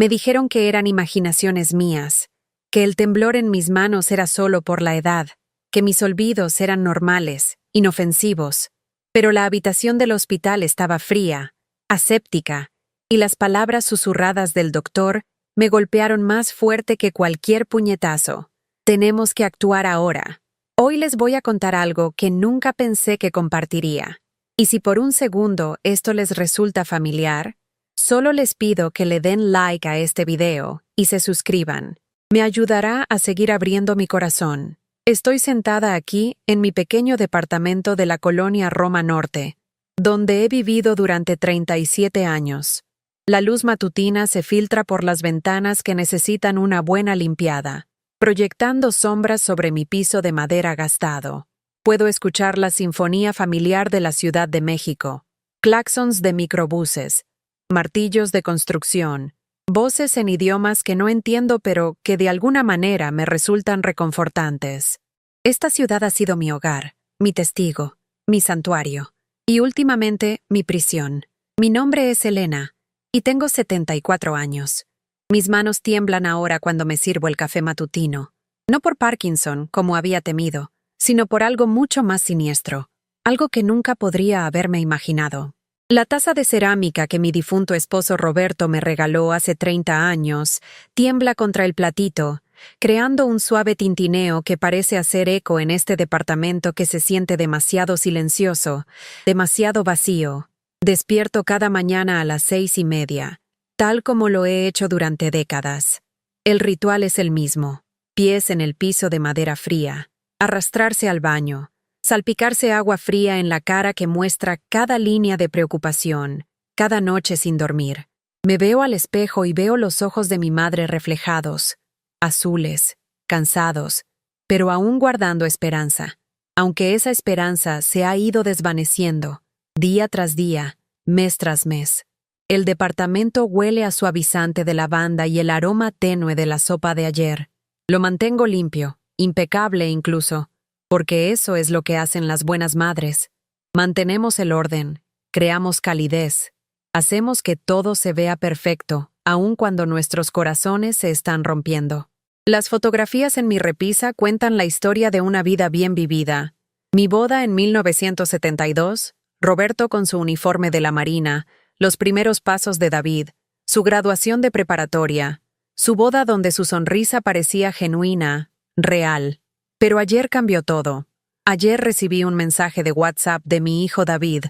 Me dijeron que eran imaginaciones mías, que el temblor en mis manos era solo por la edad, que mis olvidos eran normales, inofensivos, pero la habitación del hospital estaba fría, aséptica, y las palabras susurradas del doctor me golpearon más fuerte que cualquier puñetazo. Tenemos que actuar ahora. Hoy les voy a contar algo que nunca pensé que compartiría. Y si por un segundo esto les resulta familiar, solo les pido que le den like a este video y se suscriban. Me ayudará a seguir abriendo mi corazón. Estoy sentada aquí en mi pequeño departamento de la colonia Roma Norte, donde he vivido durante 37 años. La luz matutina se filtra por las ventanas que necesitan una buena limpiada, proyectando sombras sobre mi piso de madera gastado. Puedo escuchar la sinfonía familiar de la Ciudad de México, claxons de microbuses, martillos de construcción, voces en idiomas que no entiendo pero que de alguna manera me resultan reconfortantes. Esta ciudad ha sido mi hogar, mi testigo, mi santuario, y últimamente mi prisión. Mi nombre es Elena, y tengo 74 años. Mis manos tiemblan ahora cuando me sirvo el café matutino, no por Parkinson, como había temido, sino por algo mucho más siniestro, algo que nunca podría haberme imaginado. La taza de cerámica que mi difunto esposo Roberto me regaló hace 30 años tiembla contra el platito, creando un suave tintineo que parece hacer eco en este departamento que se siente demasiado silencioso, demasiado vacío. Despierto cada mañana a las 6:30, tal como lo he hecho durante décadas. El ritual es el mismo: pies en el piso de madera fría, arrastrarse al baño, salpicarse agua fría en la cara que muestra cada línea de preocupación, cada noche sin dormir. Me veo al espejo y veo los ojos de mi madre reflejados, azules, cansados, pero aún guardando esperanza, aunque esa esperanza se ha ido desvaneciendo, día tras día, mes tras mes. El departamento huele a suavizante de lavanda y el aroma tenue de la sopa de ayer. Lo mantengo limpio, impecable incluso, porque eso es lo que hacen las buenas madres. Mantenemos el orden, creamos calidez, hacemos que todo se vea perfecto, aun cuando nuestros corazones se están rompiendo. Las fotografías en mi repisa cuentan la historia de una vida bien vivida. Mi boda en 1972, Roberto con su uniforme de la Marina, los primeros pasos de David, su graduación de preparatoria, su boda donde su sonrisa parecía genuina, real. Pero ayer cambió todo. Ayer recibí un mensaje de WhatsApp de mi hijo David,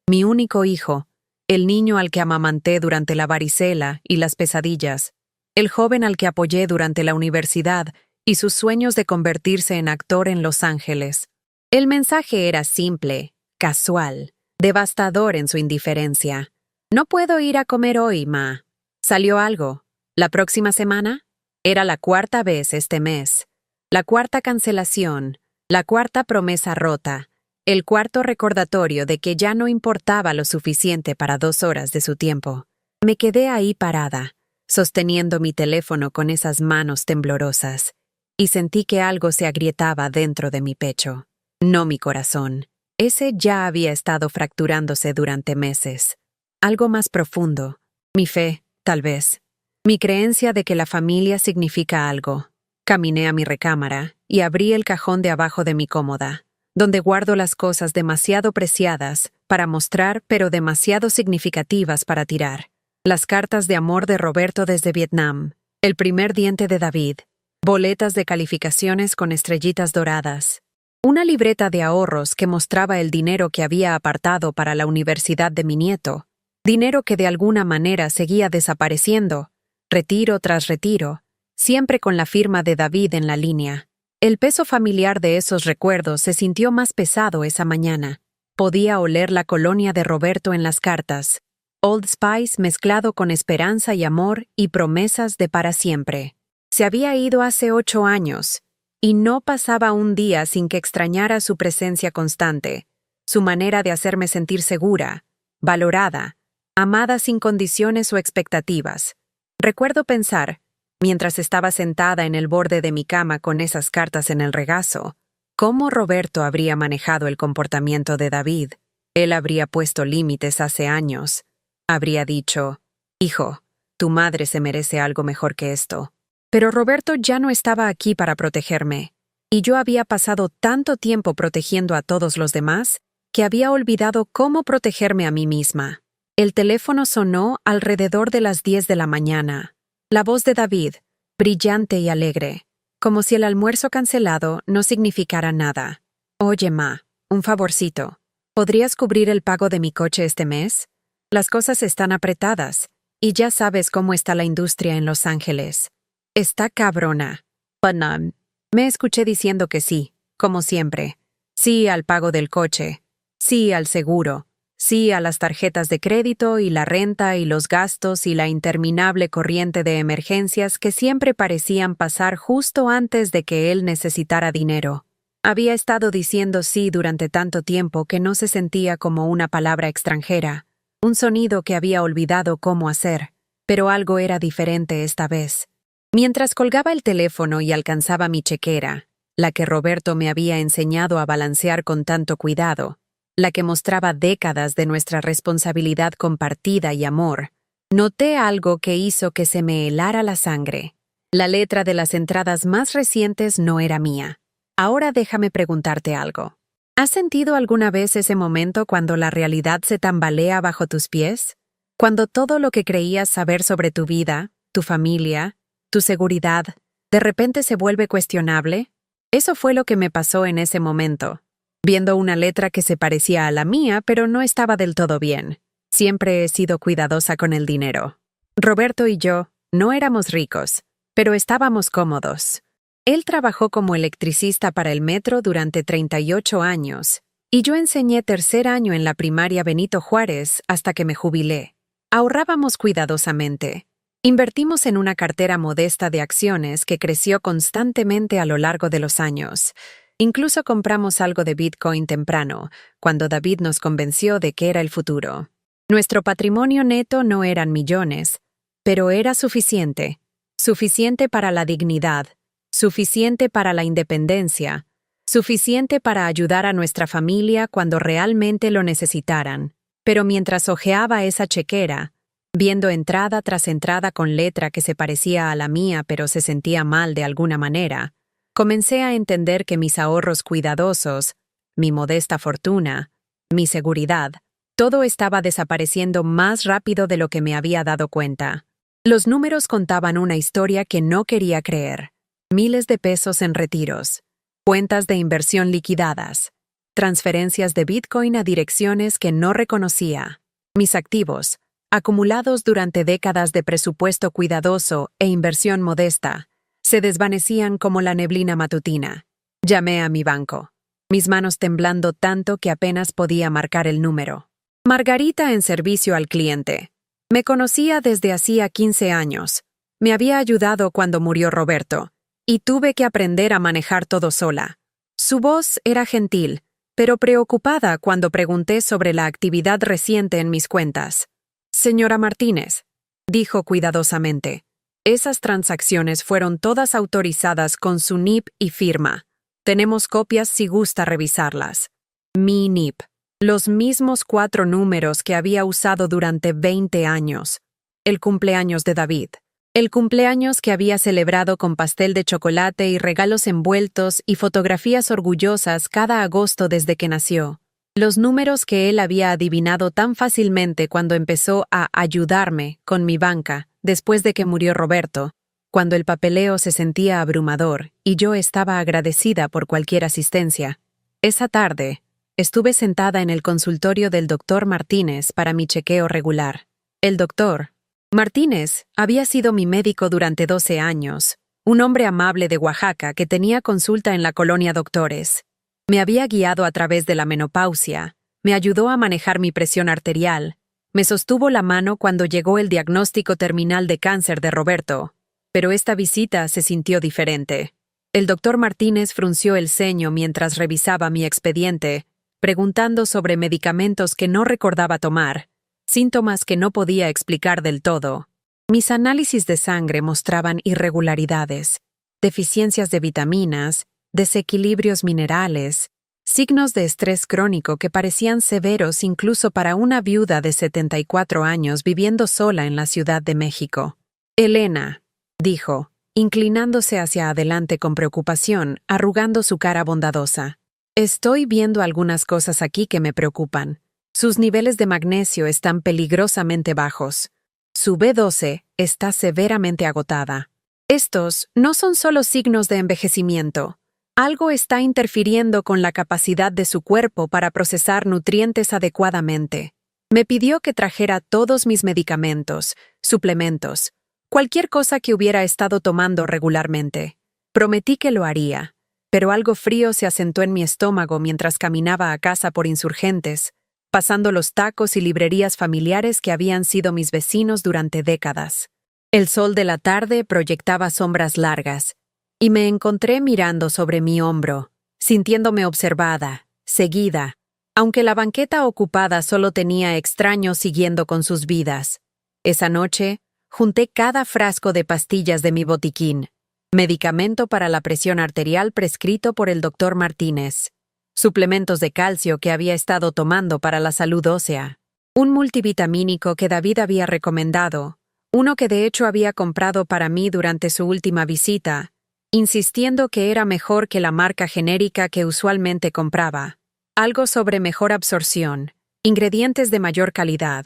mi único hijo, el niño al que amamanté durante la varicela y las pesadillas, el joven al que apoyé durante la universidad y sus sueños de convertirse en actor en Los Ángeles. El mensaje era simple, casual, devastador en su indiferencia. No puedo ir a comer hoy, ma. ¿Salió algo? ¿La próxima semana? Era la 4ª vez este mes. La 4ª cancelación, la 4ª promesa rota, el 4º recordatorio de que ya no importaba lo suficiente para 2 horas de su tiempo. Me quedé ahí parada, sosteniendo mi teléfono con esas manos temblorosas, y sentí que algo se agrietaba dentro de mi pecho. No mi corazón. Ese ya había estado fracturándose durante meses. Algo más profundo. Mi fe, tal vez. Mi creencia de que la familia significa algo. Caminé a mi recámara y abrí el cajón de abajo de mi cómoda, donde guardo las cosas demasiado preciadas para mostrar pero demasiado significativas para tirar. Las cartas de amor de Roberto desde Vietnam, el primer diente de David, boletas de calificaciones con estrellitas doradas, una libreta de ahorros que mostraba el dinero que había apartado para la universidad de mi nieto, dinero que de alguna manera seguía desapareciendo, retiro tras retiro, siempre con la firma de David en la línea. El peso familiar de esos recuerdos se sintió más pesado esa mañana. Podía oler la colonia de Roberto en las cartas, Old Spice mezclado con esperanza y amor y promesas de para siempre. Se había ido hace 8 años, y no pasaba un día sin que extrañara su presencia constante, su manera de hacerme sentir segura, valorada, amada sin condiciones o expectativas. Recuerdo pensar, mientras estaba sentada en el borde de mi cama con esas cartas en el regazo, cómo Roberto habría manejado el comportamiento de David. Él habría puesto límites hace años. Habría dicho, «Hijo, Tu madre se merece algo mejor que esto. Pero Roberto ya no estaba aquí para protegerme, y yo había pasado tanto tiempo protegiendo a todos los demás que había olvidado cómo protegerme a mí misma. El teléfono sonó alrededor de las 10 de la mañana. La voz de David, brillante y alegre, como si el almuerzo cancelado no significara nada. Oye, Ma, un favorcito. ¿Podrías cubrir el pago de mi coche este mes? Las cosas están apretadas, y ya sabes cómo está la industria en Los Ángeles. Está cabrona. Panam. Me escuché diciendo que sí, como siempre. Sí al pago del coche. Sí al seguro. Sí a las tarjetas de crédito y la renta y los gastos y la interminable corriente de emergencias que siempre parecían pasar justo antes de que él necesitara dinero. Había estado diciendo sí durante tanto tiempo que no se sentía como una palabra extranjera, un sonido que había olvidado cómo hacer, pero algo era diferente esta vez. Mientras colgaba el teléfono y alcanzaba mi chequera, la que Roberto me había enseñado a balancear con tanto cuidado, la que mostraba décadas de nuestra responsabilidad compartida y amor, noté algo que hizo que se me helara la sangre. La letra de las entradas más recientes no era mía. Ahora déjame preguntarte algo. ¿Has sentido alguna vez ese momento cuando la realidad se tambalea bajo tus pies? Cuando todo lo que creías saber sobre tu vida, tu familia, tu seguridad, de repente se vuelve cuestionable. Eso fue lo que me pasó en ese momento, viendo una letra que se parecía a la mía, pero no estaba del todo bien. Siempre he sido cuidadosa con el dinero. Roberto y yo no éramos ricos, pero estábamos cómodos. Él trabajó como electricista para el metro durante 38 años, y yo enseñé tercer año en la primaria Benito Juárez hasta que me jubilé. Ahorrábamos cuidadosamente. Invertimos en una cartera modesta de acciones que creció constantemente a lo largo de los años. Incluso compramos algo de Bitcoin temprano, cuando David nos convenció de que era el futuro. Nuestro patrimonio neto no eran millones, pero era suficiente. Suficiente para la dignidad, suficiente para la independencia, suficiente para ayudar a nuestra familia cuando realmente lo necesitaran. Pero mientras hojeaba esa chequera, viendo entrada tras entrada con letra que se parecía a la mía pero se sentía mal de alguna manera, comencé a entender que mis ahorros cuidadosos, mi modesta fortuna, mi seguridad, todo estaba desapareciendo más rápido de lo que me había dado cuenta. Los números contaban una historia que no quería creer. Miles de pesos en retiros, cuentas de inversión liquidadas, transferencias de Bitcoin a direcciones que no reconocía. Mis activos, acumulados durante décadas de presupuesto cuidadoso e inversión modesta, se desvanecían como la neblina matutina. Llamé a mi banco, mis manos temblando tanto que apenas podía marcar el número. Margarita en servicio al cliente. Me conocía desde hacía 15 años. Me había ayudado cuando murió Roberto, y tuve que aprender a manejar todo sola. Su voz era gentil, pero preocupada cuando pregunté sobre la actividad reciente en mis cuentas. Señora Martínez, dijo cuidadosamente, esas transacciones fueron todas autorizadas con su NIP y firma. Tenemos copias si gusta revisarlas. Mi NIP. Los mismos 4 números que había usado durante 20 años. El cumpleaños de David. El cumpleaños que había celebrado con pastel de chocolate y regalos envueltos y fotografías orgullosas cada agosto desde que nació. Los números que él había adivinado tan fácilmente cuando empezó a ayudarme con mi banca después de que murió Roberto, cuando el papeleo se sentía abrumador y yo estaba agradecida por cualquier asistencia. Esa tarde, estuve sentada en el consultorio del doctor Martínez para mi chequeo regular. El doctor Martínez había sido mi médico durante 12 años, un hombre amable de Oaxaca que tenía consulta en la colonia Doctores. Me había guiado a través de la menopausia, me ayudó a manejar mi presión arterial, me sostuvo la mano cuando llegó el diagnóstico terminal de cáncer de Roberto, pero esta visita se sintió diferente. El doctor Martínez frunció el ceño mientras revisaba mi expediente, preguntando sobre medicamentos que no recordaba tomar, síntomas que no podía explicar del todo. Mis análisis de sangre mostraban irregularidades, deficiencias de vitaminas, desequilibrios minerales, signos de estrés crónico que parecían severos incluso para una viuda de 74 años viviendo sola en la Ciudad de México. Elena, dijo, inclinándose hacia adelante con preocupación, arrugando su cara bondadosa. Estoy viendo algunas cosas aquí que me preocupan. Sus niveles de magnesio están peligrosamente bajos. Su B12 está severamente agotada. Estos no son solo signos de envejecimiento. Algo está interfiriendo con la capacidad de su cuerpo para procesar nutrientes adecuadamente. Me pidió que trajera todos mis medicamentos, suplementos, cualquier cosa que hubiera estado tomando regularmente. Prometí que lo haría, pero algo frío se asentó en mi estómago mientras caminaba a casa por Insurgentes, pasando los tacos y librerías familiares que habían sido mis vecinos durante décadas. El sol de la tarde proyectaba sombras largas, y me encontré mirando sobre mi hombro, sintiéndome observada, seguida, aunque la banqueta ocupada solo tenía extraños siguiendo con sus vidas. Esa noche, junté cada frasco de pastillas de mi botiquín, medicamento para la presión arterial prescrito por el doctor Martínez, suplementos de calcio que había estado tomando para la salud ósea, un multivitamínico que David había recomendado, uno que de hecho había comprado para mí durante su última visita, insistiendo que era mejor que la marca genérica que usualmente compraba, algo sobre mejor absorción, ingredientes de mayor calidad.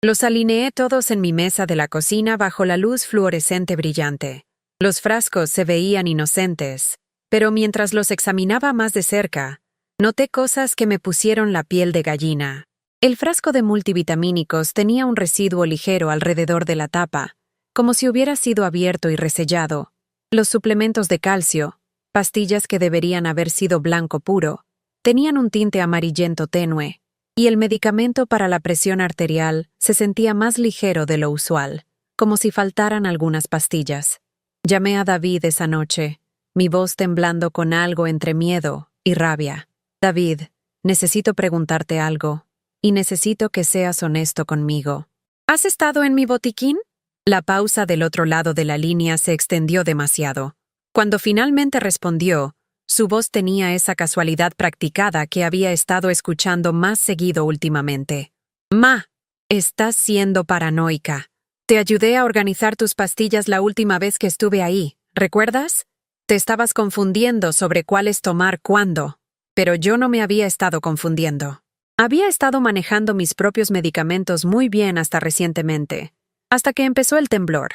Los alineé todos en mi mesa de la cocina bajo la luz fluorescente brillante. Los frascos se veían inocentes, pero mientras los examinaba más de cerca, noté cosas que me pusieron la piel de gallina. El frasco de multivitamínicos tenía un residuo ligero alrededor de la tapa, como si hubiera sido abierto y resellado. Los suplementos de calcio, pastillas que deberían haber sido blanco puro, tenían un tinte amarillento tenue, y el medicamento para la presión arterial se sentía más ligero de lo usual, como si faltaran algunas pastillas. Llamé a David esa noche, mi voz temblando con algo entre miedo y rabia. David, necesito preguntarte algo, y necesito que seas honesto conmigo. ¿Has estado en mi botiquín? La pausa del otro lado de la línea se extendió demasiado. Cuando finalmente respondió, su voz tenía esa casualidad practicada que había estado escuchando más seguido últimamente. Ma, estás siendo paranoica. Te ayudé a organizar tus pastillas la última vez que estuve ahí, ¿recuerdas? Te estabas confundiendo sobre cuáles tomar cuándo, pero yo no me había estado confundiendo. Había estado manejando mis propios medicamentos muy bien hasta recientemente, hasta que empezó el temblor,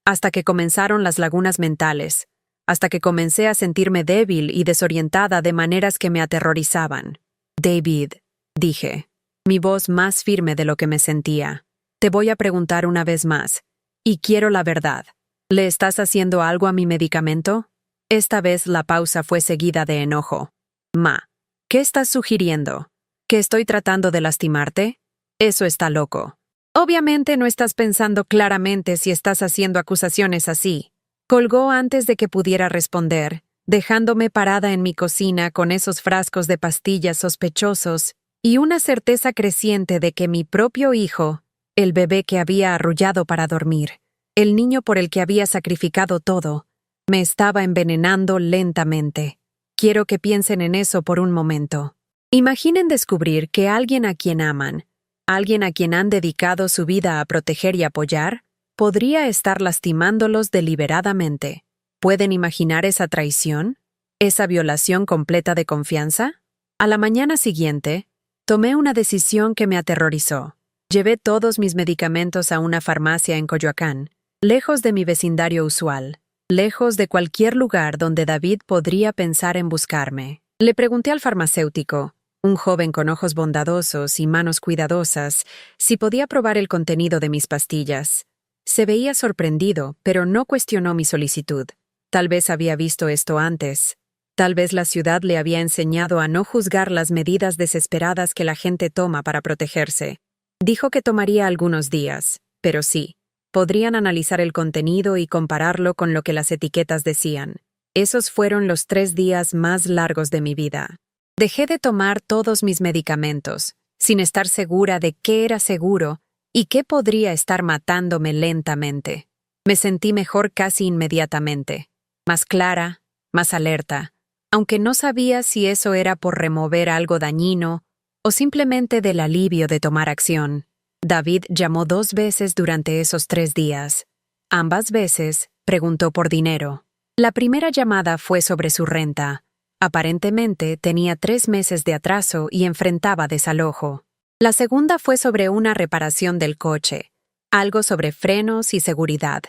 hasta que comenzaron las lagunas mentales, hasta que comencé a sentirme débil y desorientada de maneras que me aterrorizaban. David, dije, mi voz más firme de lo que me sentía. Te voy a preguntar una vez más, y quiero la verdad. ¿Le estás haciendo algo a mi medicamento? Esta vez la pausa fue seguida de enojo. Ma, ¿qué estás sugiriendo? ¿Que estoy tratando de lastimarte? Eso está loco. Obviamente no estás pensando claramente si estás haciendo acusaciones así. Colgó antes de que pudiera responder, dejándome parada en mi cocina con esos frascos de pastillas sospechosos y una certeza creciente de que mi propio hijo, el bebé que había arrullado para dormir, el niño por el que había sacrificado todo, me estaba envenenando lentamente. Quiero que piensen en eso por un momento. Imaginen descubrir que alguien a quien aman, alguien a quien han dedicado su vida a proteger y apoyar, podría estar lastimándolos deliberadamente. ¿Pueden imaginar esa traición? ¿Esa violación completa de confianza? A la mañana siguiente, tomé una decisión que me aterrorizó. Llevé todos mis medicamentos a una farmacia en Coyoacán, lejos de mi vecindario usual, lejos de cualquier lugar donde David podría pensar en buscarme. Le pregunté al farmacéutico, un joven con ojos bondadosos y manos cuidadosas, si podía probar el contenido de mis pastillas. Se veía sorprendido, pero no cuestionó mi solicitud. Tal vez había visto esto antes. Tal vez la ciudad le había enseñado a no juzgar las medidas desesperadas que la gente toma para protegerse. Dijo que tomaría algunos días, pero sí, podrían analizar el contenido y compararlo con lo que las etiquetas decían. Esos fueron los 3 días más largos de mi vida. Dejé de tomar todos mis medicamentos, sin estar segura de qué era seguro y qué podría estar matándome lentamente. Me sentí mejor casi inmediatamente, más clara, más alerta, aunque no sabía si eso era por remover algo dañino o simplemente del alivio de tomar acción. David llamó 2 veces durante esos 3 días. Ambas veces preguntó por dinero. La primera llamada fue sobre su renta. Aparentemente tenía 3 meses de atraso y enfrentaba desalojo. La segunda fue sobre una reparación del coche, algo sobre frenos y seguridad,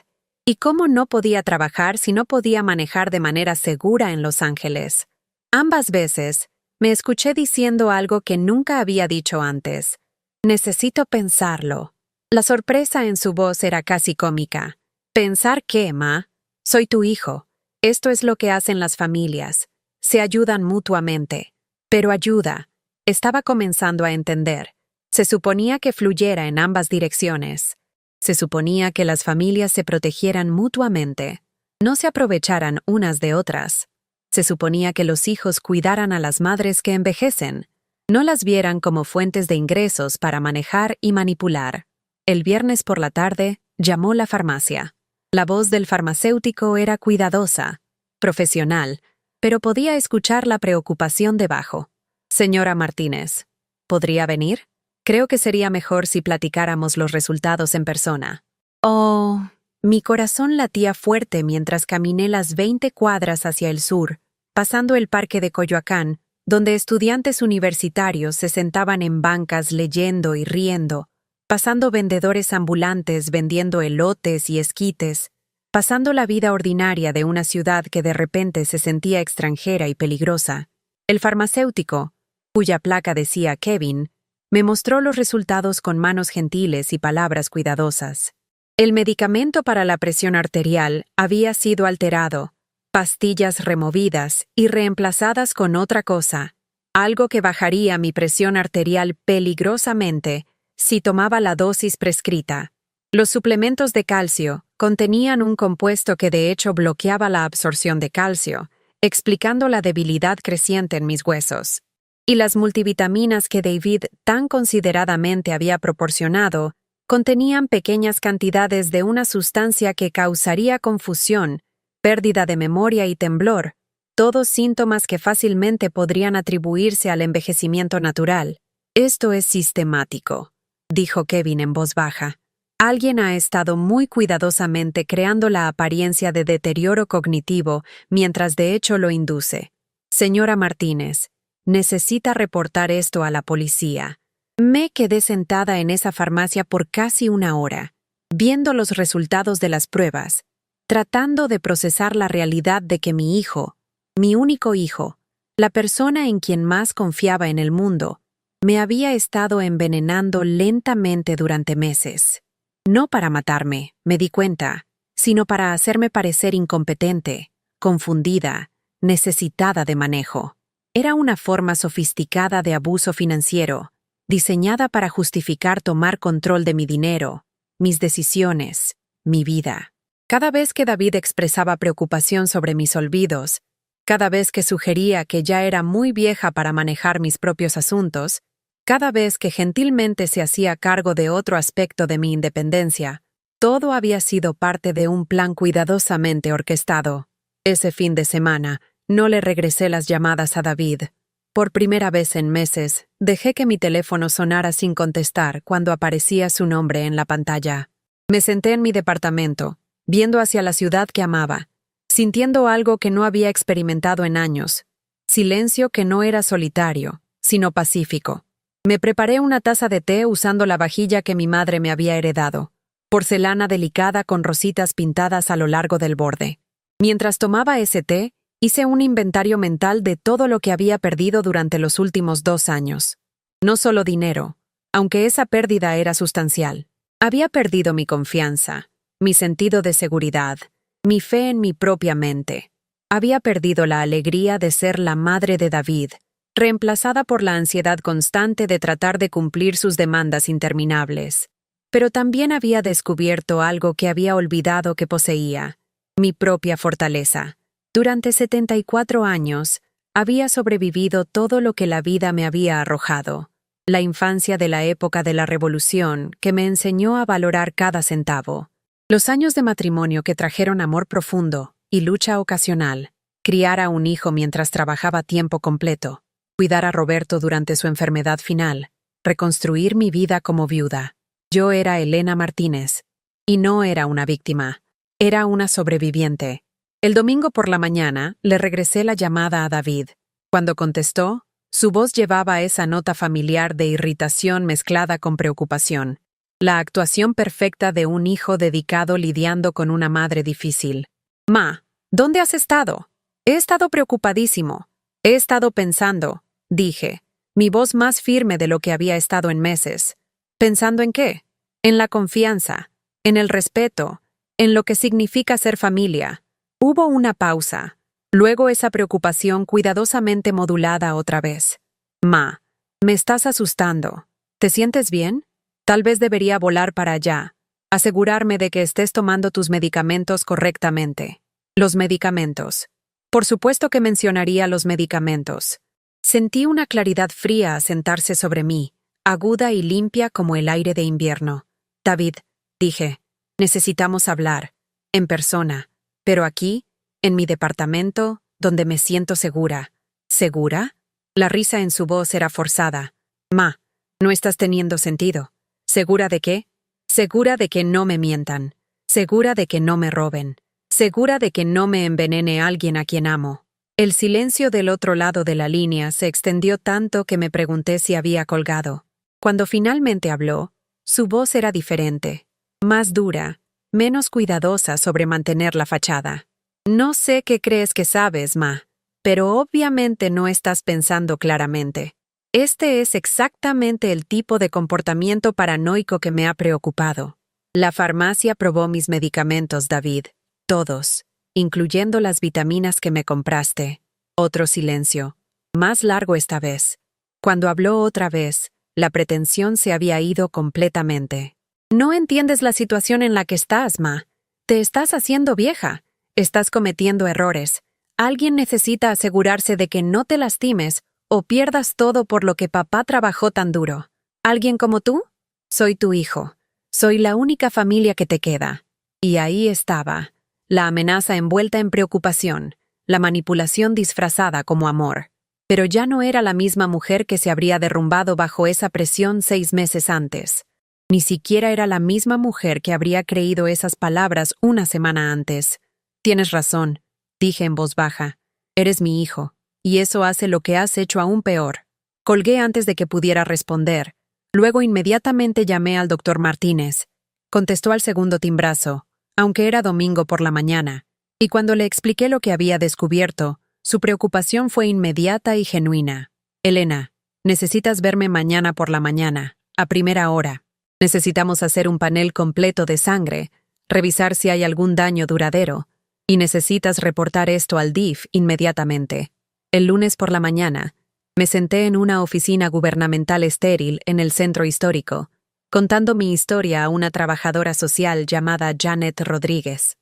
y cómo no podía trabajar si no podía manejar de manera segura en Los Ángeles. Ambas veces me escuché diciendo algo que nunca había dicho antes. Necesito pensarlo. La sorpresa en su voz era casi cómica. ¿Pensar qué, ma? Soy tu hijo. Esto es lo que hacen las familias. Se ayudan mutuamente. Pero ayuda. Estaba comenzando a entender. Se suponía que fluyera en ambas direcciones. Se suponía que las familias se protegieran mutuamente. No se aprovecharan unas de otras. Se suponía que los hijos cuidaran a las madres que envejecen. No las vieran como fuentes de ingresos para manejar y manipular. El viernes por la tarde, llamó la farmacia. La voz del farmacéutico era cuidadosa, profesional, pero podía escuchar la preocupación debajo. Señora Martínez, ¿podría venir? Creo que sería mejor si platicáramos los resultados en persona. Oh, mi corazón latía fuerte mientras caminé las 20 cuadras hacia el sur, pasando el parque de Coyoacán, donde estudiantes universitarios se sentaban en bancas leyendo y riendo, pasando vendedores ambulantes vendiendo elotes y esquites, pasando la vida ordinaria de una ciudad que de repente se sentía extranjera y peligrosa. El farmacéutico, cuya placa decía Kevin, me mostró los resultados con manos gentiles y palabras cuidadosas. El medicamento para la presión arterial había sido alterado, pastillas removidas y reemplazadas con otra cosa, algo que bajaría mi presión arterial peligrosamente si tomaba la dosis prescrita. Los suplementos de calcio contenían un compuesto que de hecho bloqueaba la absorción de calcio, explicando la debilidad creciente en mis huesos. Y las multivitaminas que David tan consideradamente había proporcionado contenían pequeñas cantidades de una sustancia que causaría confusión, pérdida de memoria y temblor, todos síntomas que fácilmente podrían atribuirse al envejecimiento natural. Esto es sistemático, dijo Kevin en voz baja. Alguien ha estado muy cuidadosamente creando la apariencia de deterioro cognitivo mientras de hecho lo induce. Señora Martínez, necesita reportar esto a la policía. Me quedé sentada en esa farmacia por casi 1 hora, viendo los resultados de las pruebas, tratando de procesar la realidad de que mi hijo, mi único hijo, la persona en quien más confiaba en el mundo, me había estado envenenando lentamente durante meses. No para matarme, me di cuenta, sino para hacerme parecer incompetente, confundida, necesitada de manejo. Era una forma sofisticada de abuso financiero, diseñada para justificar tomar control de mi dinero, mis decisiones, mi vida. Cada vez que David expresaba preocupación sobre mis olvidos, cada vez que sugería que ya era muy vieja para manejar mis propios asuntos, cada vez que gentilmente se hacía cargo de otro aspecto de mi independencia, todo había sido parte de un plan cuidadosamente orquestado. Ese fin de semana, no le regresé las llamadas a David. Por primera vez en meses, dejé que mi teléfono sonara sin contestar cuando aparecía su nombre en la pantalla. Me senté en mi departamento, viendo hacia la ciudad que amaba, sintiendo algo que no había experimentado en años, silencio que no era solitario, sino pacífico. Me preparé una taza de té usando la vajilla que mi madre me había heredado, porcelana delicada con rositas pintadas a lo largo del borde. Mientras tomaba ese té, hice un inventario mental de todo lo que había perdido durante los últimos 2 años. No solo dinero, aunque esa pérdida era sustancial. Había perdido mi confianza, mi sentido de seguridad, mi fe en mi propia mente. Había perdido la alegría de ser la madre de David, reemplazada por la ansiedad constante de tratar de cumplir sus demandas interminables. Pero también había descubierto algo que había olvidado que poseía, mi propia fortaleza. Durante 74 años, había sobrevivido todo lo que la vida me había arrojado. La infancia de la época de la Revolución, que me enseñó a valorar cada centavo. Los años de matrimonio que trajeron amor profundo y lucha ocasional. criar a un hijo mientras trabajaba a tiempo completo, cuidar a Roberto durante su enfermedad final, reconstruir mi vida como viuda. Yo era Elena Martínez. Y no era una víctima. Era una sobreviviente. El domingo por la mañana le regresé la llamada a David. Cuando contestó, su voz llevaba esa nota familiar de irritación mezclada con preocupación. La actuación perfecta de un hijo dedicado lidiando con una madre difícil. «Ma, ¿dónde has estado?» «He estado preocupadísimo. He estado pensando», dije, mi voz más firme de lo que había estado en meses. ¿Pensando en qué? En la confianza, en el respeto, en lo que significa ser familia. Hubo una pausa. Luego esa preocupación cuidadosamente modulada otra vez. «Ma, me estás asustando. ¿Te sientes bien? Tal vez debería volar para allá. Asegurarme de que estés tomando tus medicamentos correctamente». Los medicamentos. Por supuesto que mencionaría los medicamentos. Sentí una claridad fría asentarse sobre mí, aguda y limpia como el aire de invierno. «David», dije, «necesitamos hablar, en persona, pero aquí, en mi departamento, donde me siento segura». «¿Segura?» La risa en su voz era forzada. «Ma, no estás teniendo sentido. ¿Segura de qué? Segura de que no me mientan. Segura de que no me roben. Segura de que no me envenene alguien a quien amo». El silencio del otro lado de la línea se extendió tanto que me pregunté si había colgado. Cuando finalmente habló, su voz era diferente, más dura, menos cuidadosa sobre mantener la fachada. «No sé qué crees que sabes, Ma, pero obviamente no estás pensando claramente. Este es exactamente el tipo de comportamiento paranoico que me ha preocupado. La farmacia probó mis medicamentos, David. Todos, incluyendo las vitaminas que me compraste». Otro silencio, más largo esta vez. Cuando habló otra vez, la pretensión se había ido completamente. «No entiendes la situación en la que estás, Ma. Te estás haciendo vieja. Estás cometiendo errores. Alguien necesita asegurarse de que no te lastimes o pierdas todo por lo que papá trabajó tan duro. ¿Alguien como tú? Soy tu hijo. Soy la única familia que te queda». Y ahí estaba, la amenaza envuelta en preocupación, la manipulación disfrazada como amor. Pero ya no era la misma mujer que se habría derrumbado bajo esa presión 6 meses antes. Ni siquiera era la misma mujer que habría creído esas palabras una semana antes. «Tienes razón», dije en voz baja. «Eres mi hijo, y eso hace lo que has hecho aún peor». Colgué antes de que pudiera responder. Luego inmediatamente llamé al doctor Martínez. Contestó al segundo timbrazo, aunque era domingo por la mañana, y cuando le expliqué lo que había descubierto, su preocupación fue inmediata y genuina. «Elena, necesitas verme mañana por la mañana, a primera hora. Necesitamos hacer un panel completo de sangre, revisar si hay algún daño duradero, y necesitas reportar esto al DIF inmediatamente». El lunes por la mañana, me senté en una oficina gubernamental estéril en el centro histórico, contando mi historia a una trabajadora social llamada Janet Rodríguez.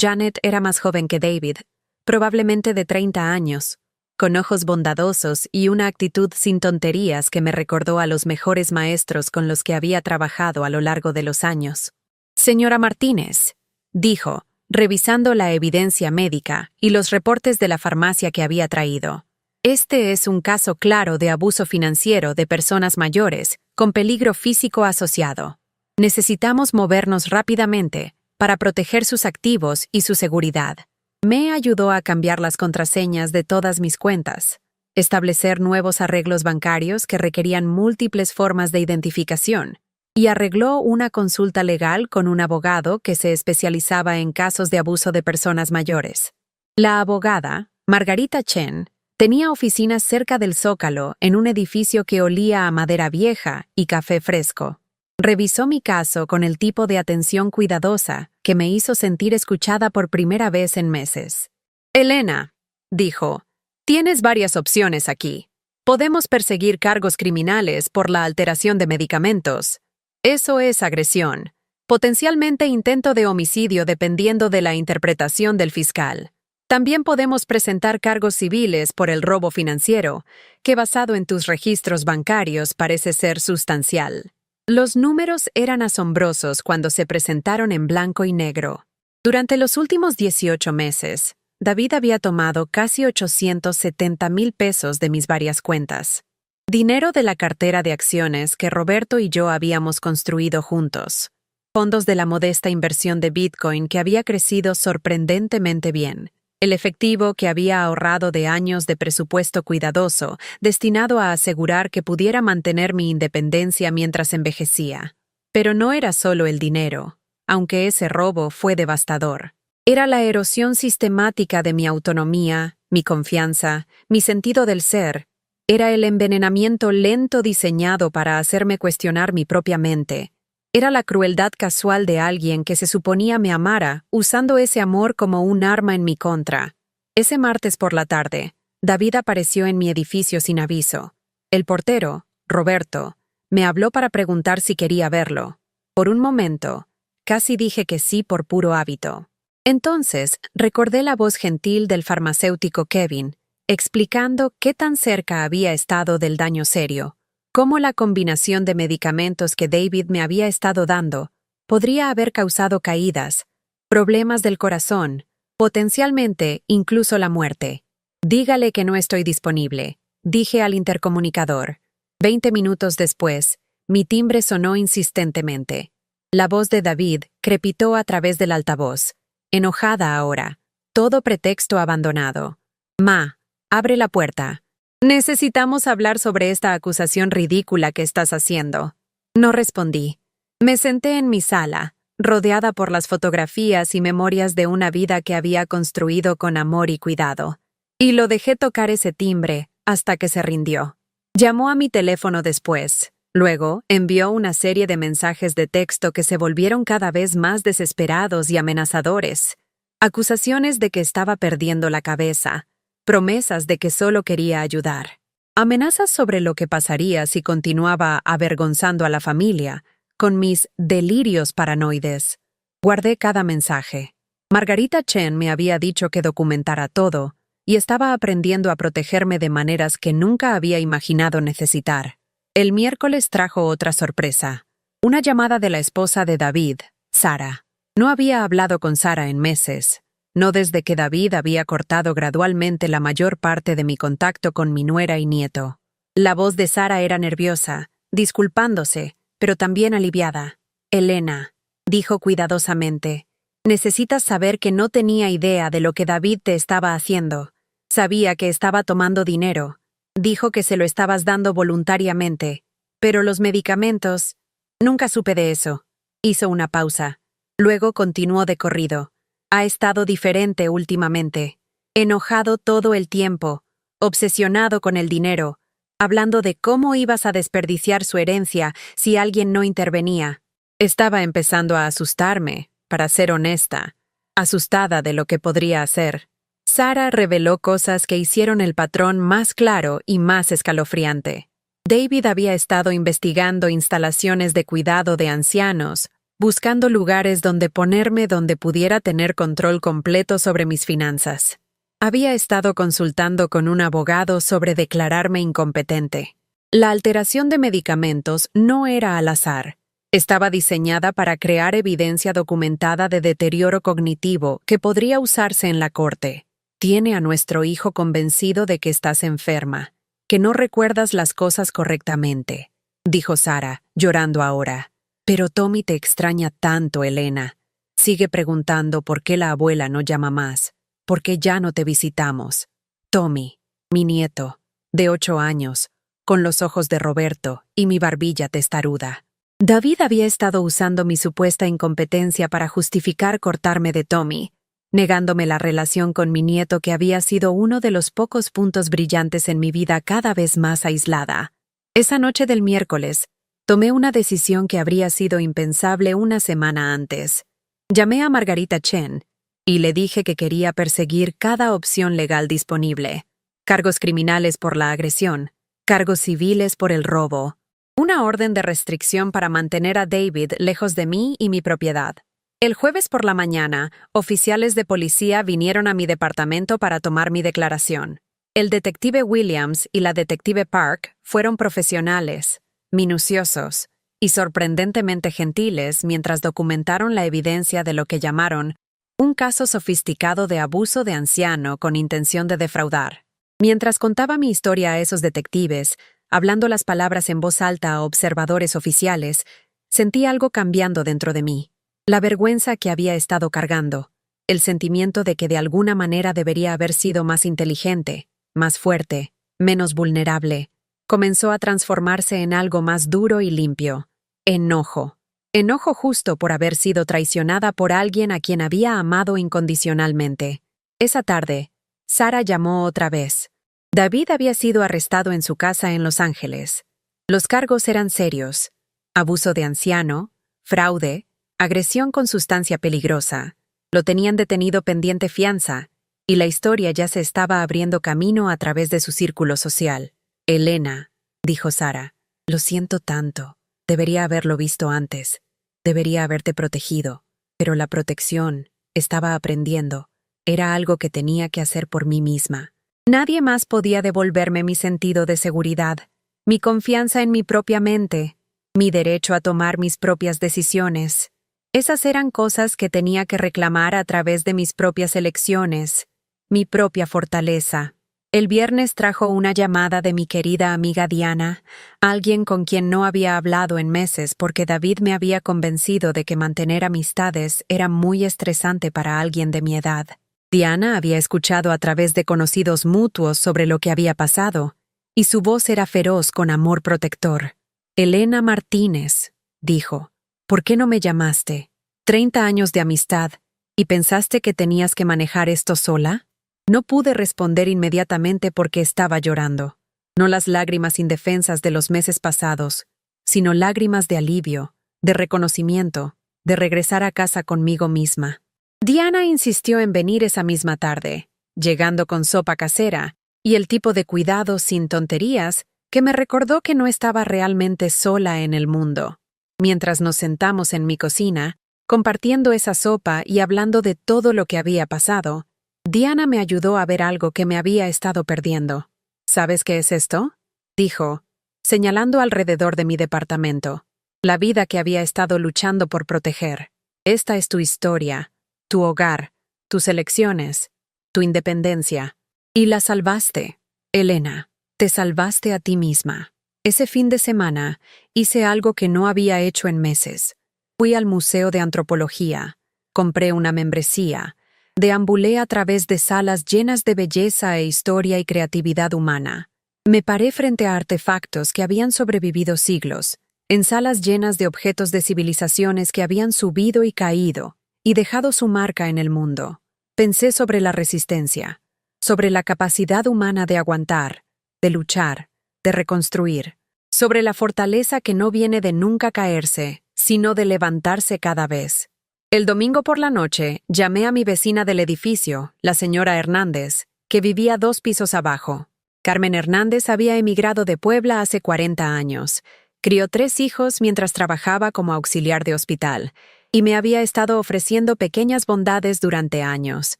Janet era más joven que David, probablemente de 30 años, con ojos bondadosos y una actitud sin tonterías que me recordó a los mejores maestros con los que había trabajado a lo largo de los años. «Señora Martínez», dijo, revisando la evidencia médica y los reportes de la farmacia que había traído. «Este es un caso claro de abuso financiero de personas mayores con peligro físico asociado. Necesitamos movernos rápidamente para proteger sus activos y su seguridad». Me ayudó a cambiar las contraseñas de todas mis cuentas, establecer nuevos arreglos bancarios que requerían múltiples formas de identificación, y arregló una consulta legal con un abogado que se especializaba en casos de abuso de personas mayores. La abogada, Margarita Chen, tenía oficinas cerca del Zócalo en un edificio que olía a madera vieja y café fresco. Revisó mi caso con el tipo de atención cuidadosa que me hizo sentir escuchada por primera vez en meses. «Elena», dijo, «tienes varias opciones aquí. Podemos perseguir cargos criminales por la alteración de medicamentos. Eso es agresión. Potencialmente intento de homicidio dependiendo de la interpretación del fiscal. También podemos presentar cargos civiles por el robo financiero, que basado en tus registros bancarios parece ser sustancial». Los números eran asombrosos cuando se presentaron en blanco y negro. Durante los últimos 18 meses, David había tomado casi 870,000 pesos de mis varias cuentas. Dinero de la cartera de acciones que Roberto y yo habíamos construido juntos. Fondos de la modesta inversión de Bitcoin que había crecido sorprendentemente bien. El efectivo que había ahorrado de años de presupuesto cuidadoso, destinado a asegurar que pudiera mantener mi independencia mientras envejecía. Pero no era solo el dinero, aunque ese robo fue devastador. Era la erosión sistemática de mi autonomía, mi confianza, mi sentido del ser. Era el envenenamiento lento diseñado para hacerme cuestionar mi propia mente. Era la crueldad casual de alguien que se suponía me amara, usando ese amor como un arma en mi contra. Ese martes por la tarde, David apareció en mi edificio sin aviso. El portero, Roberto, me habló para preguntar si quería verlo. Por un momento, casi dije que sí por puro hábito. Entonces, recordé la voz gentil del farmacéutico Kevin, explicando qué tan cerca había estado del daño serio. Cómo la combinación de medicamentos que David me había estado dando podría haber causado caídas, problemas del corazón, potencialmente incluso la muerte. Dígale que no estoy disponible, dije al intercomunicador. 20 minutos después, mi timbre sonó insistentemente. La voz de David crepitó a través del altavoz, enojada ahora, todo pretexto abandonado. Ma, abre la puerta. Necesitamos hablar sobre esta acusación ridícula que estás haciendo. No respondí. Me senté en mi sala, rodeada por las fotografías y memorias de una vida que había construido con amor y cuidado. Y lo dejé tocar ese timbre hasta que se rindió. Llamó a mi teléfono después. Luego, envió una serie de mensajes de texto que se volvieron cada vez más desesperados y amenazadores. Acusaciones de que estaba perdiendo la cabeza. Promesas de que solo quería ayudar. Amenazas sobre lo que pasaría si continuaba avergonzando a la familia, con mis delirios paranoides. Guardé cada mensaje. Margarita Chen me había dicho que documentara todo, y estaba aprendiendo a protegerme de maneras que nunca había imaginado necesitar. El miércoles trajo otra sorpresa. Una llamada de la esposa de David, Sara. No había hablado con Sara en meses. No desde que David había cortado gradualmente la mayor parte de mi contacto con mi nuera y nieto. La voz de Sara era nerviosa, disculpándose, pero también aliviada. Elena, dijo cuidadosamente, necesitas saber que no tenía idea de lo que David te estaba haciendo. Sabía que estaba tomando dinero. Dijo que se lo estabas dando voluntariamente. Pero los medicamentos... Nunca supe de eso. Hizo una pausa. Luego continuó de corrido. Ha estado diferente últimamente. Enojado todo el tiempo. Obsesionado con el dinero. Hablando de cómo ibas a desperdiciar su herencia si alguien no intervenía. Estaba empezando a asustarme, para ser honesta. Asustada de lo que podría hacer. Sara reveló cosas que hicieron el patrón más claro y más escalofriante. David había estado investigando instalaciones de cuidado de ancianos, buscando lugares donde ponerme donde pudiera tener control completo sobre mis finanzas. Había estado consultando con un abogado sobre declararme incompetente. La alteración de medicamentos no era al azar. Estaba diseñada para crear evidencia documentada de deterioro cognitivo que podría usarse en la corte. Tiene a nuestro hijo convencido de que estás enferma, que no recuerdas las cosas correctamente, dijo Sara, llorando ahora. Pero Tommy te extraña tanto, Elena. Sigue preguntando por qué la abuela no llama más, por qué ya no te visitamos. Tommy, mi nieto, de 8 años, con los ojos de Roberto y mi barbilla testaruda. David había estado usando mi supuesta incompetencia para justificar cortarme de Tommy, negándome la relación con mi nieto que había sido uno de los pocos puntos brillantes en mi vida cada vez más aislada. Esa noche del miércoles, tomé una decisión que habría sido impensable una semana antes. Llamé a Margarita Chen y le dije que quería perseguir cada opción legal disponible. Cargos criminales por la agresión, cargos civiles por el robo, una orden de restricción para mantener a David lejos de mí y mi propiedad. El jueves por la mañana, oficiales de policía vinieron a mi departamento para tomar mi declaración. El detective Williams y la detective Park fueron profesionales, minuciosos y sorprendentemente gentiles mientras documentaron la evidencia de lo que llamaron Un caso sofisticado de abuso de anciano con intención de defraudar. Mientras contaba mi historia a esos detectives, hablando las palabras en voz alta a observadores oficiales, sentí algo cambiando dentro de mí. La vergüenza que había estado cargando, el sentimiento de que de alguna manera debería haber sido más inteligente, más fuerte, menos vulnerable, comenzó a transformarse en algo más duro y limpio. Enojo. Enojo justo por haber sido traicionada por alguien a quien había amado incondicionalmente. Esa tarde, Sara llamó otra vez. David había sido arrestado en su casa en Los Ángeles. Los cargos eran serios: abuso de anciano, fraude, agresión con sustancia peligrosa. Lo tenían detenido pendiente fianza, y la historia ya se estaba abriendo camino a través de su círculo social. Elena, dijo Sara, lo siento tanto. Debería haberlo visto antes. Debería haberte protegido. Pero la protección, estaba aprendiendo, era algo que tenía que hacer por mí misma. Nadie más podía devolverme mi sentido de seguridad, mi confianza en mi propia mente, mi derecho a tomar mis propias decisiones. Esas eran cosas que tenía que reclamar a través de mis propias elecciones, mi propia fortaleza. El viernes trajo una llamada de mi querida amiga Diana, alguien con quien no había hablado en meses porque David me había convencido de que mantener amistades era muy estresante para alguien de mi edad. Diana había escuchado a través de conocidos mutuos sobre lo que había pasado, y su voz era feroz con amor protector. Elena Martínez, dijo, ¿por qué no me llamaste? 30 años de amistad, ¿y pensaste que tenías que manejar esto sola? No pude responder inmediatamente porque estaba llorando. No las lágrimas indefensas de los meses pasados, sino lágrimas de alivio, de reconocimiento, de regresar a casa conmigo misma. Diana insistió en venir esa misma tarde, llegando con sopa casera y el tipo de cuidado sin tonterías que me recordó que no estaba realmente sola en el mundo. Mientras nos sentamos en mi cocina, compartiendo esa sopa y hablando de todo lo que había pasado, Diana me ayudó a ver algo que me había estado perdiendo. ¿Sabes qué es esto?, dijo, señalando alrededor de mi departamento. La vida que había estado luchando por proteger. Esta es tu historia, tu hogar, tus elecciones, tu independencia. Y la salvaste, Elena. Te salvaste a ti misma. Ese fin de semana hice algo que no había hecho en meses. Fui al Museo de Antropología, compré una membresía, deambulé a través de salas llenas de belleza e historia y creatividad humana. Me paré frente a artefactos que habían sobrevivido siglos, en salas llenas de objetos de civilizaciones que habían subido y caído, y dejado su marca en el mundo. Pensé sobre la resistencia, sobre la capacidad humana de aguantar, de luchar, de reconstruir, sobre la fortaleza que no viene de nunca caerse, sino de levantarse cada vez. El domingo por la noche, llamé a mi vecina del edificio, la señora Hernández, que vivía 2 pisos abajo. Carmen Hernández había emigrado de Puebla hace 40 años. Crió 3 hijos mientras trabajaba como auxiliar de hospital, y me había estado ofreciendo pequeñas bondades durante años.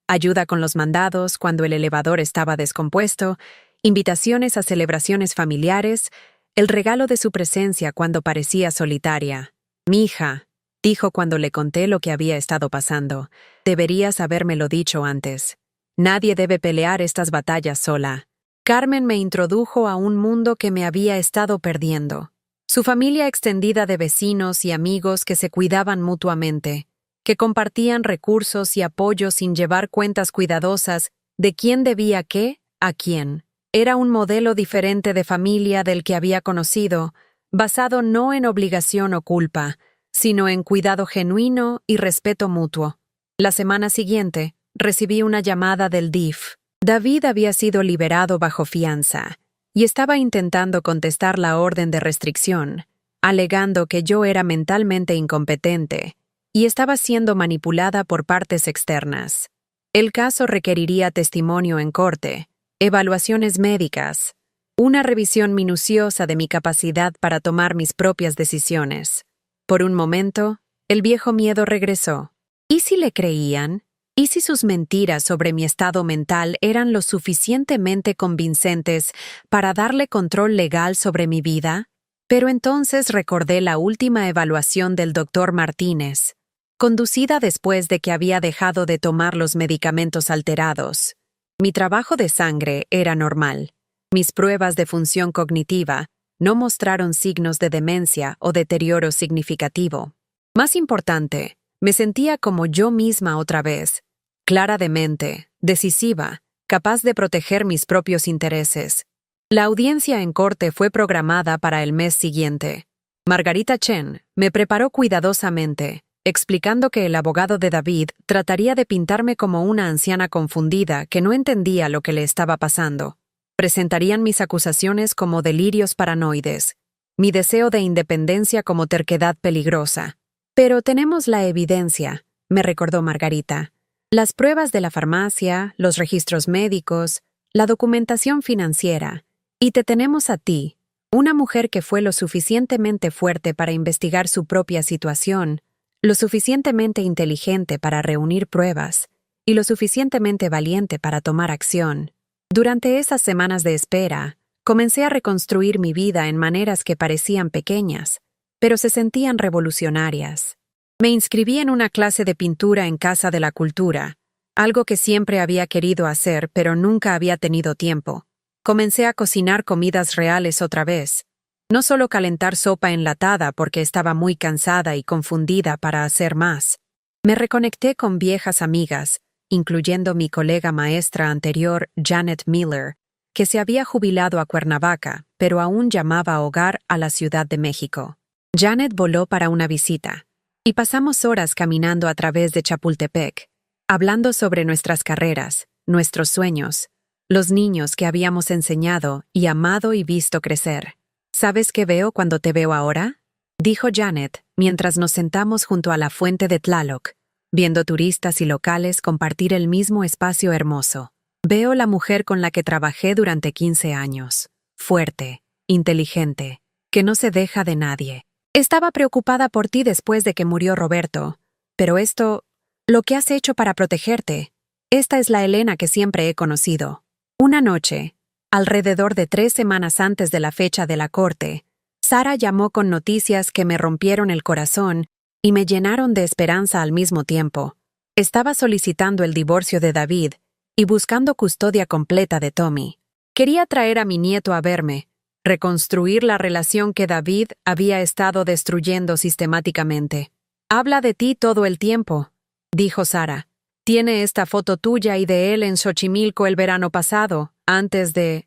Ayuda con los mandados cuando el elevador estaba descompuesto, invitaciones a celebraciones familiares, el regalo de su presencia cuando parecía solitaria. Mi hija, dijo cuando le conté lo que había estado pasando, deberías habérmelo dicho antes. Nadie debe pelear estas batallas sola. Carmen me introdujo a un mundo que me había estado perdiendo. Su familia extendida de vecinos y amigos que se cuidaban mutuamente, que compartían recursos y apoyo sin llevar cuentas cuidadosas de quién debía qué a quién. Era un modelo diferente de familia del que había conocido, basado no en obligación o culpa, sino en cuidado genuino y respeto mutuo. La semana siguiente, recibí una llamada del DIF. David había sido liberado bajo fianza y estaba intentando contestar la orden de restricción, alegando que yo era mentalmente incompetente y estaba siendo manipulada por partes externas. El caso requeriría testimonio en corte, evaluaciones médicas, una revisión minuciosa de mi capacidad para tomar mis propias decisiones. Por un momento, el viejo miedo regresó. ¿Y si le creían? ¿Y si sus mentiras sobre mi estado mental eran lo suficientemente convincentes para darle control legal sobre mi vida? Pero entonces recordé la última evaluación del doctor Martínez. conducida después de que había dejado de tomar los medicamentos alterados. Mi trabajo de sangre era normal. Mis pruebas de función cognitiva no mostraron signos de demencia o deterioro significativo. Más importante, me sentía como yo misma otra vez, clara de mente, decisiva, capaz de proteger mis propios intereses. La audiencia en corte fue programada para el mes siguiente. Margarita Chen me preparó cuidadosamente, explicando que el abogado de David trataría de pintarme como una anciana confundida que no entendía lo que le estaba pasando. Presentarían mis acusaciones como delirios paranoides, mi deseo de independencia como terquedad peligrosa. Pero tenemos la evidencia, me recordó Margarita. Las pruebas de la farmacia, los registros médicos, la documentación financiera. Y te tenemos a ti, una mujer que fue lo suficientemente fuerte para investigar su propia situación, lo suficientemente inteligente para reunir pruebas y lo suficientemente valiente para tomar acción. Durante esas semanas de espera, comencé a reconstruir mi vida en maneras que parecían pequeñas, pero se sentían revolucionarias. Me inscribí en una clase de pintura en Casa de la Cultura, algo que siempre había querido hacer pero nunca había tenido tiempo. Comencé a cocinar comidas reales otra vez, no solo calentar sopa enlatada porque estaba muy cansada y confundida para hacer más. Me reconecté con viejas amigas, incluyendo mi colega maestra anterior, Janet Miller, que se había jubilado a Cuernavaca, pero aún llamaba hogar a la Ciudad de México. Janet voló para una visita, y pasamos horas caminando a través de Chapultepec, hablando sobre nuestras carreras, nuestros sueños, los niños que habíamos enseñado y amado y visto crecer. ¿Sabes qué veo cuando te veo ahora?, dijo Janet, mientras nos sentamos junto a la fuente de Tlaloc, viendo turistas y locales compartir el mismo espacio hermoso. Veo la mujer con la que trabajé durante 15 años. Fuerte, inteligente, que no se deja de nadie. Estaba preocupada por ti después de que murió Roberto, pero lo que has hecho para protegerte, esta es la Elena que siempre he conocido. Una noche, alrededor de 3 semanas antes de la fecha de la corte, Sara llamó con noticias que me rompieron el corazón y me llenaron de esperanza al mismo tiempo. Estaba solicitando el divorcio de David y buscando custodia completa de Tommy. Quería traer a mi nieto a verme, reconstruir la relación que David había estado destruyendo sistemáticamente. Habla de ti todo el tiempo, dijo Sara. Tiene esta foto tuya y de él en Xochimilco el verano pasado, antes de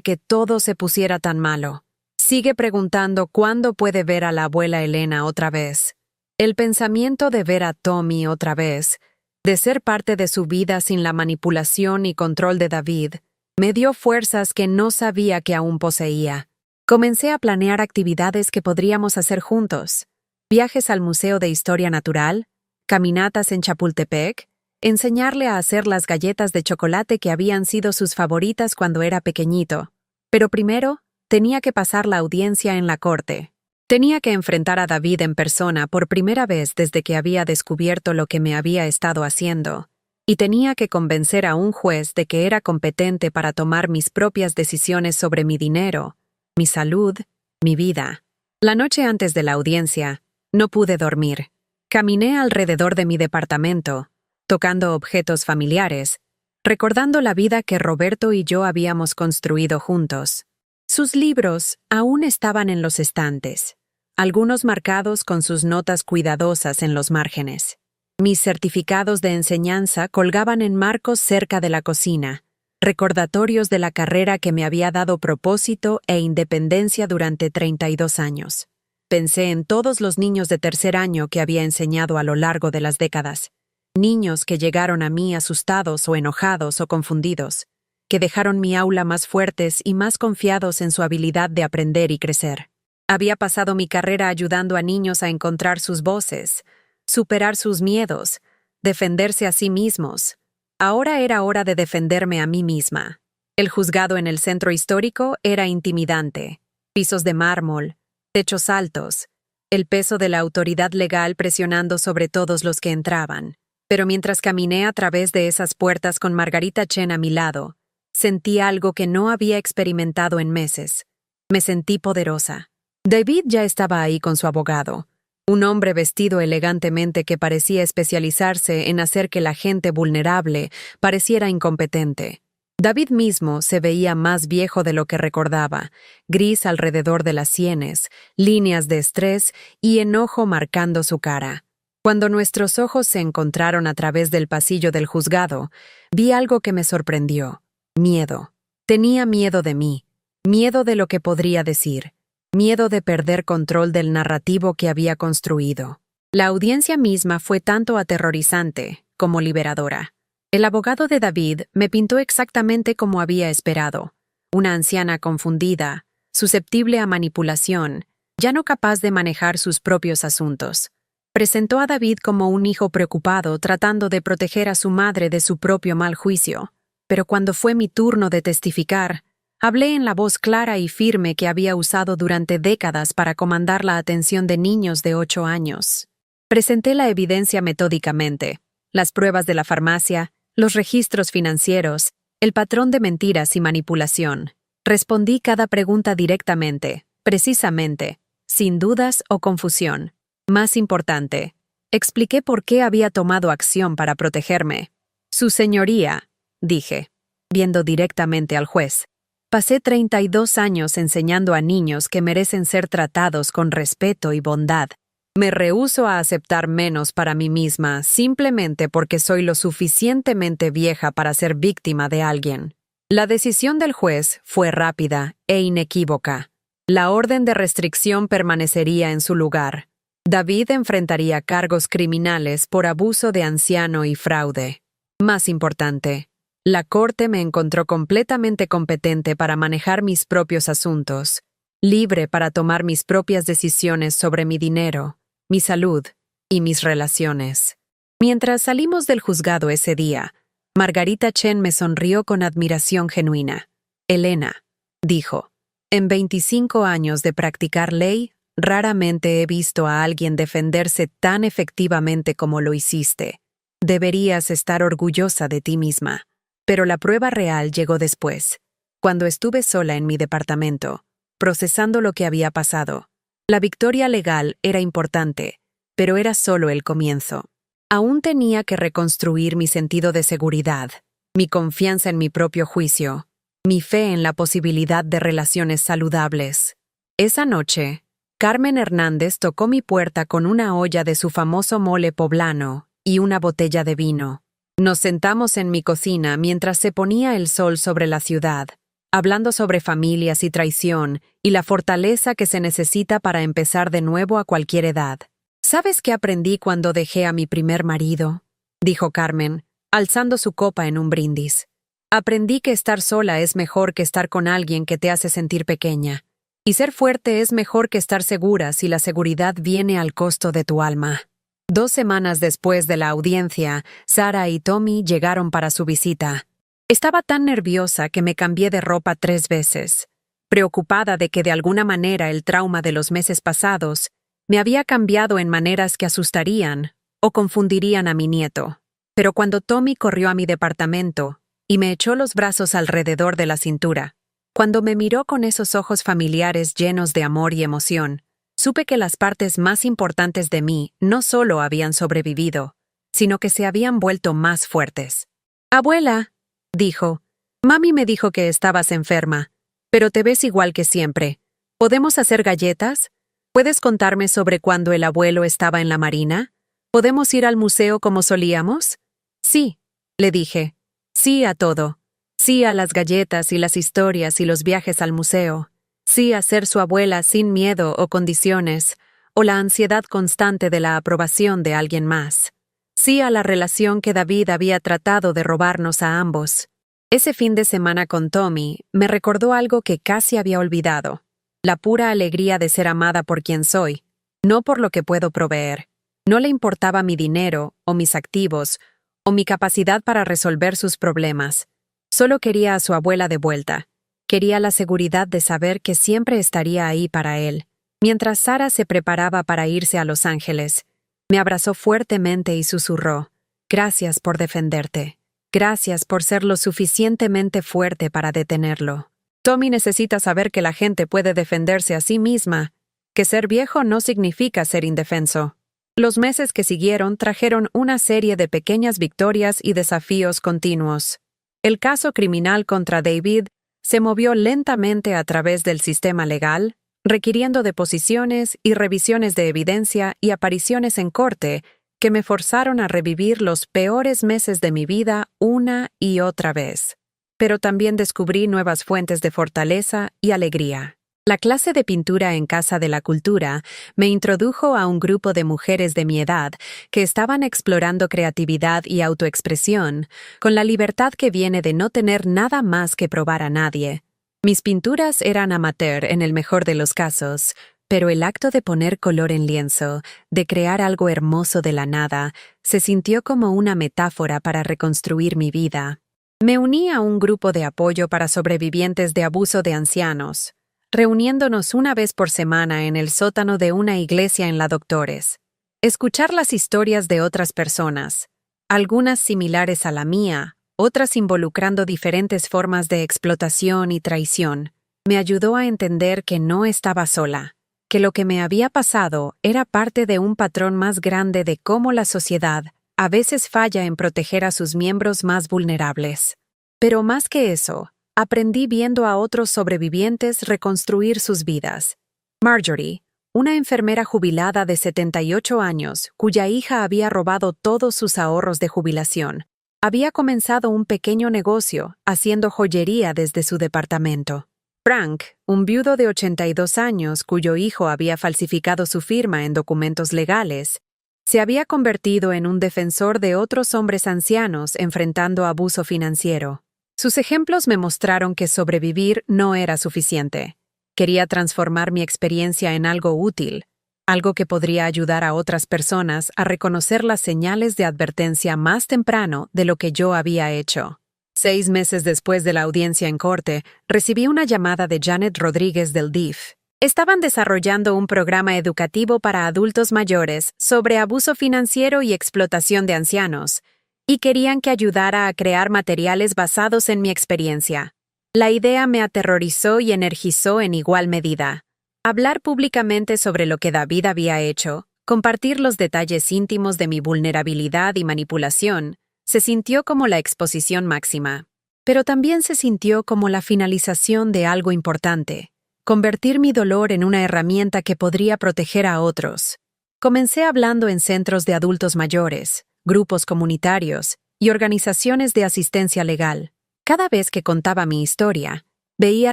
que todo se pusiera tan malo. Sigue preguntando cuándo puede ver a la abuela Elena otra vez. El pensamiento de ver a Tommy otra vez, de ser parte de su vida sin la manipulación y control de David, me dio fuerzas que no sabía que aún poseía. Comencé a planear actividades que podríamos hacer juntos. Viajes al Museo de Historia Natural, caminatas en Chapultepec, enseñarle a hacer las galletas de chocolate que habían sido sus favoritas cuando era pequeñito. Pero primero, tenía que pasar la audiencia en la corte. Tenía que enfrentar a David en persona por primera vez desde que había descubierto lo que me había estado haciendo, y tenía que convencer a un juez de que era competente para tomar mis propias decisiones sobre mi dinero, mi salud, mi vida. La noche antes de la audiencia, no pude dormir. Caminé alrededor de mi departamento, tocando objetos familiares, recordando la vida que Roberto y yo habíamos construido juntos. Sus libros aún estaban en los estantes, algunos marcados con sus notas cuidadosas en los márgenes. Mis certificados de enseñanza colgaban en marcos cerca de la cocina, recordatorios de la carrera que me había dado propósito e independencia durante 32 años. Pensé en todos los niños de tercer año que había enseñado a lo largo de las décadas. Niños que llegaron a mí asustados o enojados o confundidos, que dejaron mi aula más fuertes y más confiados en su habilidad de aprender y crecer. Había pasado mi carrera ayudando a niños a encontrar sus voces, superar sus miedos, defenderse a sí mismos. Ahora era hora de defenderme a mí misma. El juzgado en el centro histórico era intimidante. Pisos de mármol, techos altos, el peso de la autoridad legal presionando sobre todos los que entraban. Pero mientras caminé a través de esas puertas con Margarita Chen a mi lado, sentí algo que no había experimentado en meses. Me sentí poderosa. David ya estaba ahí con su abogado, Un hombre vestido elegantemente que parecía especializarse en hacer que la gente vulnerable pareciera incompetente. David mismo se veía más viejo de lo que recordaba, gris alrededor de las sienes, líneas de estrés y enojo marcando su cara. Cuando nuestros ojos se encontraron a través del pasillo del juzgado, vi algo que me sorprendió. Miedo. Tenía miedo de mí, miedo de lo que podría decir, miedo de perder control del narrativo que había construido. La audiencia misma fue tanto aterrorizante como liberadora. El abogado de David me pintó exactamente como había esperado. Una anciana confundida, susceptible a manipulación, ya no capaz de manejar sus propios asuntos. Presentó a David como un hijo preocupado tratando de proteger a su madre de su propio mal juicio. Pero cuando fue mi turno de testificar, hablé en la voz clara y firme que había usado durante décadas para comandar la atención de niños de 8 años. Presenté la evidencia metódicamente, las pruebas de la farmacia, los registros financieros, el patrón de mentiras y manipulación. Respondí cada pregunta directamente, precisamente, sin dudas o confusión. Más importante, expliqué por qué había tomado acción para protegerme. Su señoría, dije, viendo directamente al juez. Pasé 32 años enseñando a niños que merecen ser tratados con respeto y bondad. Me rehúso a aceptar menos para mí misma simplemente porque soy lo suficientemente vieja para ser víctima de alguien. La decisión del juez fue rápida e inequívoca. La orden de restricción permanecería en su lugar. David enfrentaría cargos criminales por abuso de anciano y fraude. Más importante, la corte me encontró completamente competente para manejar mis propios asuntos, libre para tomar mis propias decisiones sobre mi dinero, mi salud y mis relaciones. Mientras salimos del juzgado ese día, Margarita Chen me sonrió con admiración genuina. Elena, dijo, en 25 años de practicar ley, raramente he visto a alguien defenderse tan efectivamente como lo hiciste. Deberías estar orgullosa de ti misma. Pero la prueba real llegó después, cuando estuve sola en mi departamento, procesando lo que había pasado. La victoria legal era importante, pero era solo el comienzo. Aún tenía que reconstruir mi sentido de seguridad, mi confianza en mi propio juicio, mi fe en la posibilidad de relaciones saludables. Esa noche, Carmen Hernández tocó mi puerta con una olla de su famoso mole poblano y una botella de vino. Nos sentamos en mi cocina mientras se ponía el sol sobre la ciudad, hablando sobre familias y traición y la fortaleza que se necesita para empezar de nuevo a cualquier edad. ¿Sabes qué aprendí cuando dejé a mi primer marido?, dijo Carmen, alzando su copa en un brindis. Aprendí que estar sola es mejor que estar con alguien que te hace sentir pequeña. Y ser fuerte es mejor que estar segura si la seguridad viene al costo de tu alma. 2 semanas después de la audiencia, Sara y Tommy llegaron para su visita. Estaba tan nerviosa que me cambié de ropa 3 veces, preocupada de que de alguna manera el trauma de los meses pasados me había cambiado en maneras que asustarían o confundirían a mi nieto. Pero cuando Tommy corrió a mi departamento y me echó los brazos alrededor de la cintura, cuando me miró con esos ojos familiares llenos de amor y emoción, supe que las partes más importantes de mí no solo habían sobrevivido, sino que se habían vuelto más fuertes. «Abuela», dijo, «Mami me dijo que estabas enferma, pero te ves igual que siempre. ¿Podemos hacer galletas? ¿Puedes contarme sobre cuando el abuelo estaba en la marina? ¿Podemos ir al museo como solíamos?» «Sí», le dije. «Sí a todo. Sí a las galletas y las historias y los viajes al museo. Sí a ser su abuela sin miedo o condiciones, o la ansiedad constante de la aprobación de alguien más. Sí a la relación que David había tratado de robarnos a ambos». Ese fin de semana con Tommy me recordó algo que casi había olvidado: la pura alegría de ser amada por quien soy, no por lo que puedo proveer. No le importaba mi dinero, o mis activos, o mi capacidad para resolver sus problemas. Solo quería a su abuela de vuelta. Quería la seguridad de saber que siempre estaría ahí para él. Mientras Sara se preparaba para irse a Los Ángeles, me abrazó fuertemente y susurró: «Gracias por defenderte. Gracias por ser lo suficientemente fuerte para detenerlo. Tommy necesita saber que la gente puede defenderse a sí misma que ser viejo no significa ser indefenso. Los meses que siguieron trajeron una serie de pequeñas victorias y desafíos continuos. El caso criminal contra David se movió lentamente a través del sistema legal, requiriendo deposiciones y revisiones de evidencia y apariciones en corte que me forzaron a revivir los peores meses de mi vida una y otra vez. Pero también descubrí nuevas fuentes de fortaleza y alegría. La clase de pintura en Casa de la Cultura me introdujo a un grupo de mujeres de mi edad que estaban explorando creatividad y autoexpresión con la libertad que viene de no tener nada más que probar a nadie. Mis pinturas eran amateur en el mejor de los casos, pero el acto de poner color en lienzo, de crear algo hermoso de la nada, se sintió como una metáfora para reconstruir mi vida. Me uní a un grupo de apoyo para sobrevivientes de abuso de ancianos, reuniéndonos una vez por semana en el sótano de una iglesia en la Doctores. Escuchar las historias de otras personas, algunas similares a la mía, otras involucrando diferentes formas de explotación y traición, me ayudó a entender que no estaba sola, que lo que me había pasado era parte de un patrón más grande de cómo la sociedad a veces falla en proteger a sus miembros más vulnerables. Pero más que eso, aprendí viendo a otros sobrevivientes reconstruir sus vidas. Marjorie, una enfermera jubilada de 78 años, cuya hija había robado todos sus ahorros de jubilación, había comenzado un pequeño negocio haciendo joyería desde su departamento. Frank, un viudo de 82 años cuyo hijo había falsificado su firma en documentos legales, se había convertido en un defensor de otros hombres ancianos enfrentando abuso financiero. Sus ejemplos me mostraron que sobrevivir no era suficiente. Quería transformar mi experiencia en algo útil, algo que podría ayudar a otras personas a reconocer las señales de advertencia más temprano de lo que yo había hecho. 6 meses después de la audiencia en corte, recibí una llamada de Janet Rodríguez del DIF. Estaban desarrollando un programa educativo para adultos mayores sobre abuso financiero y explotación de ancianos, y querían que ayudara a crear materiales basados en mi experiencia. La idea me aterrorizó y energizó en igual medida. Hablar públicamente sobre lo que David había hecho, compartir los detalles íntimos de mi vulnerabilidad y manipulación, se sintió como la exposición máxima. Pero también se sintió como la finalización de algo importante, convertir mi dolor en una herramienta que podría proteger a otros. Comencé hablando en centros de adultos mayores, grupos comunitarios y organizaciones de asistencia legal. Cada vez que contaba mi historia, veía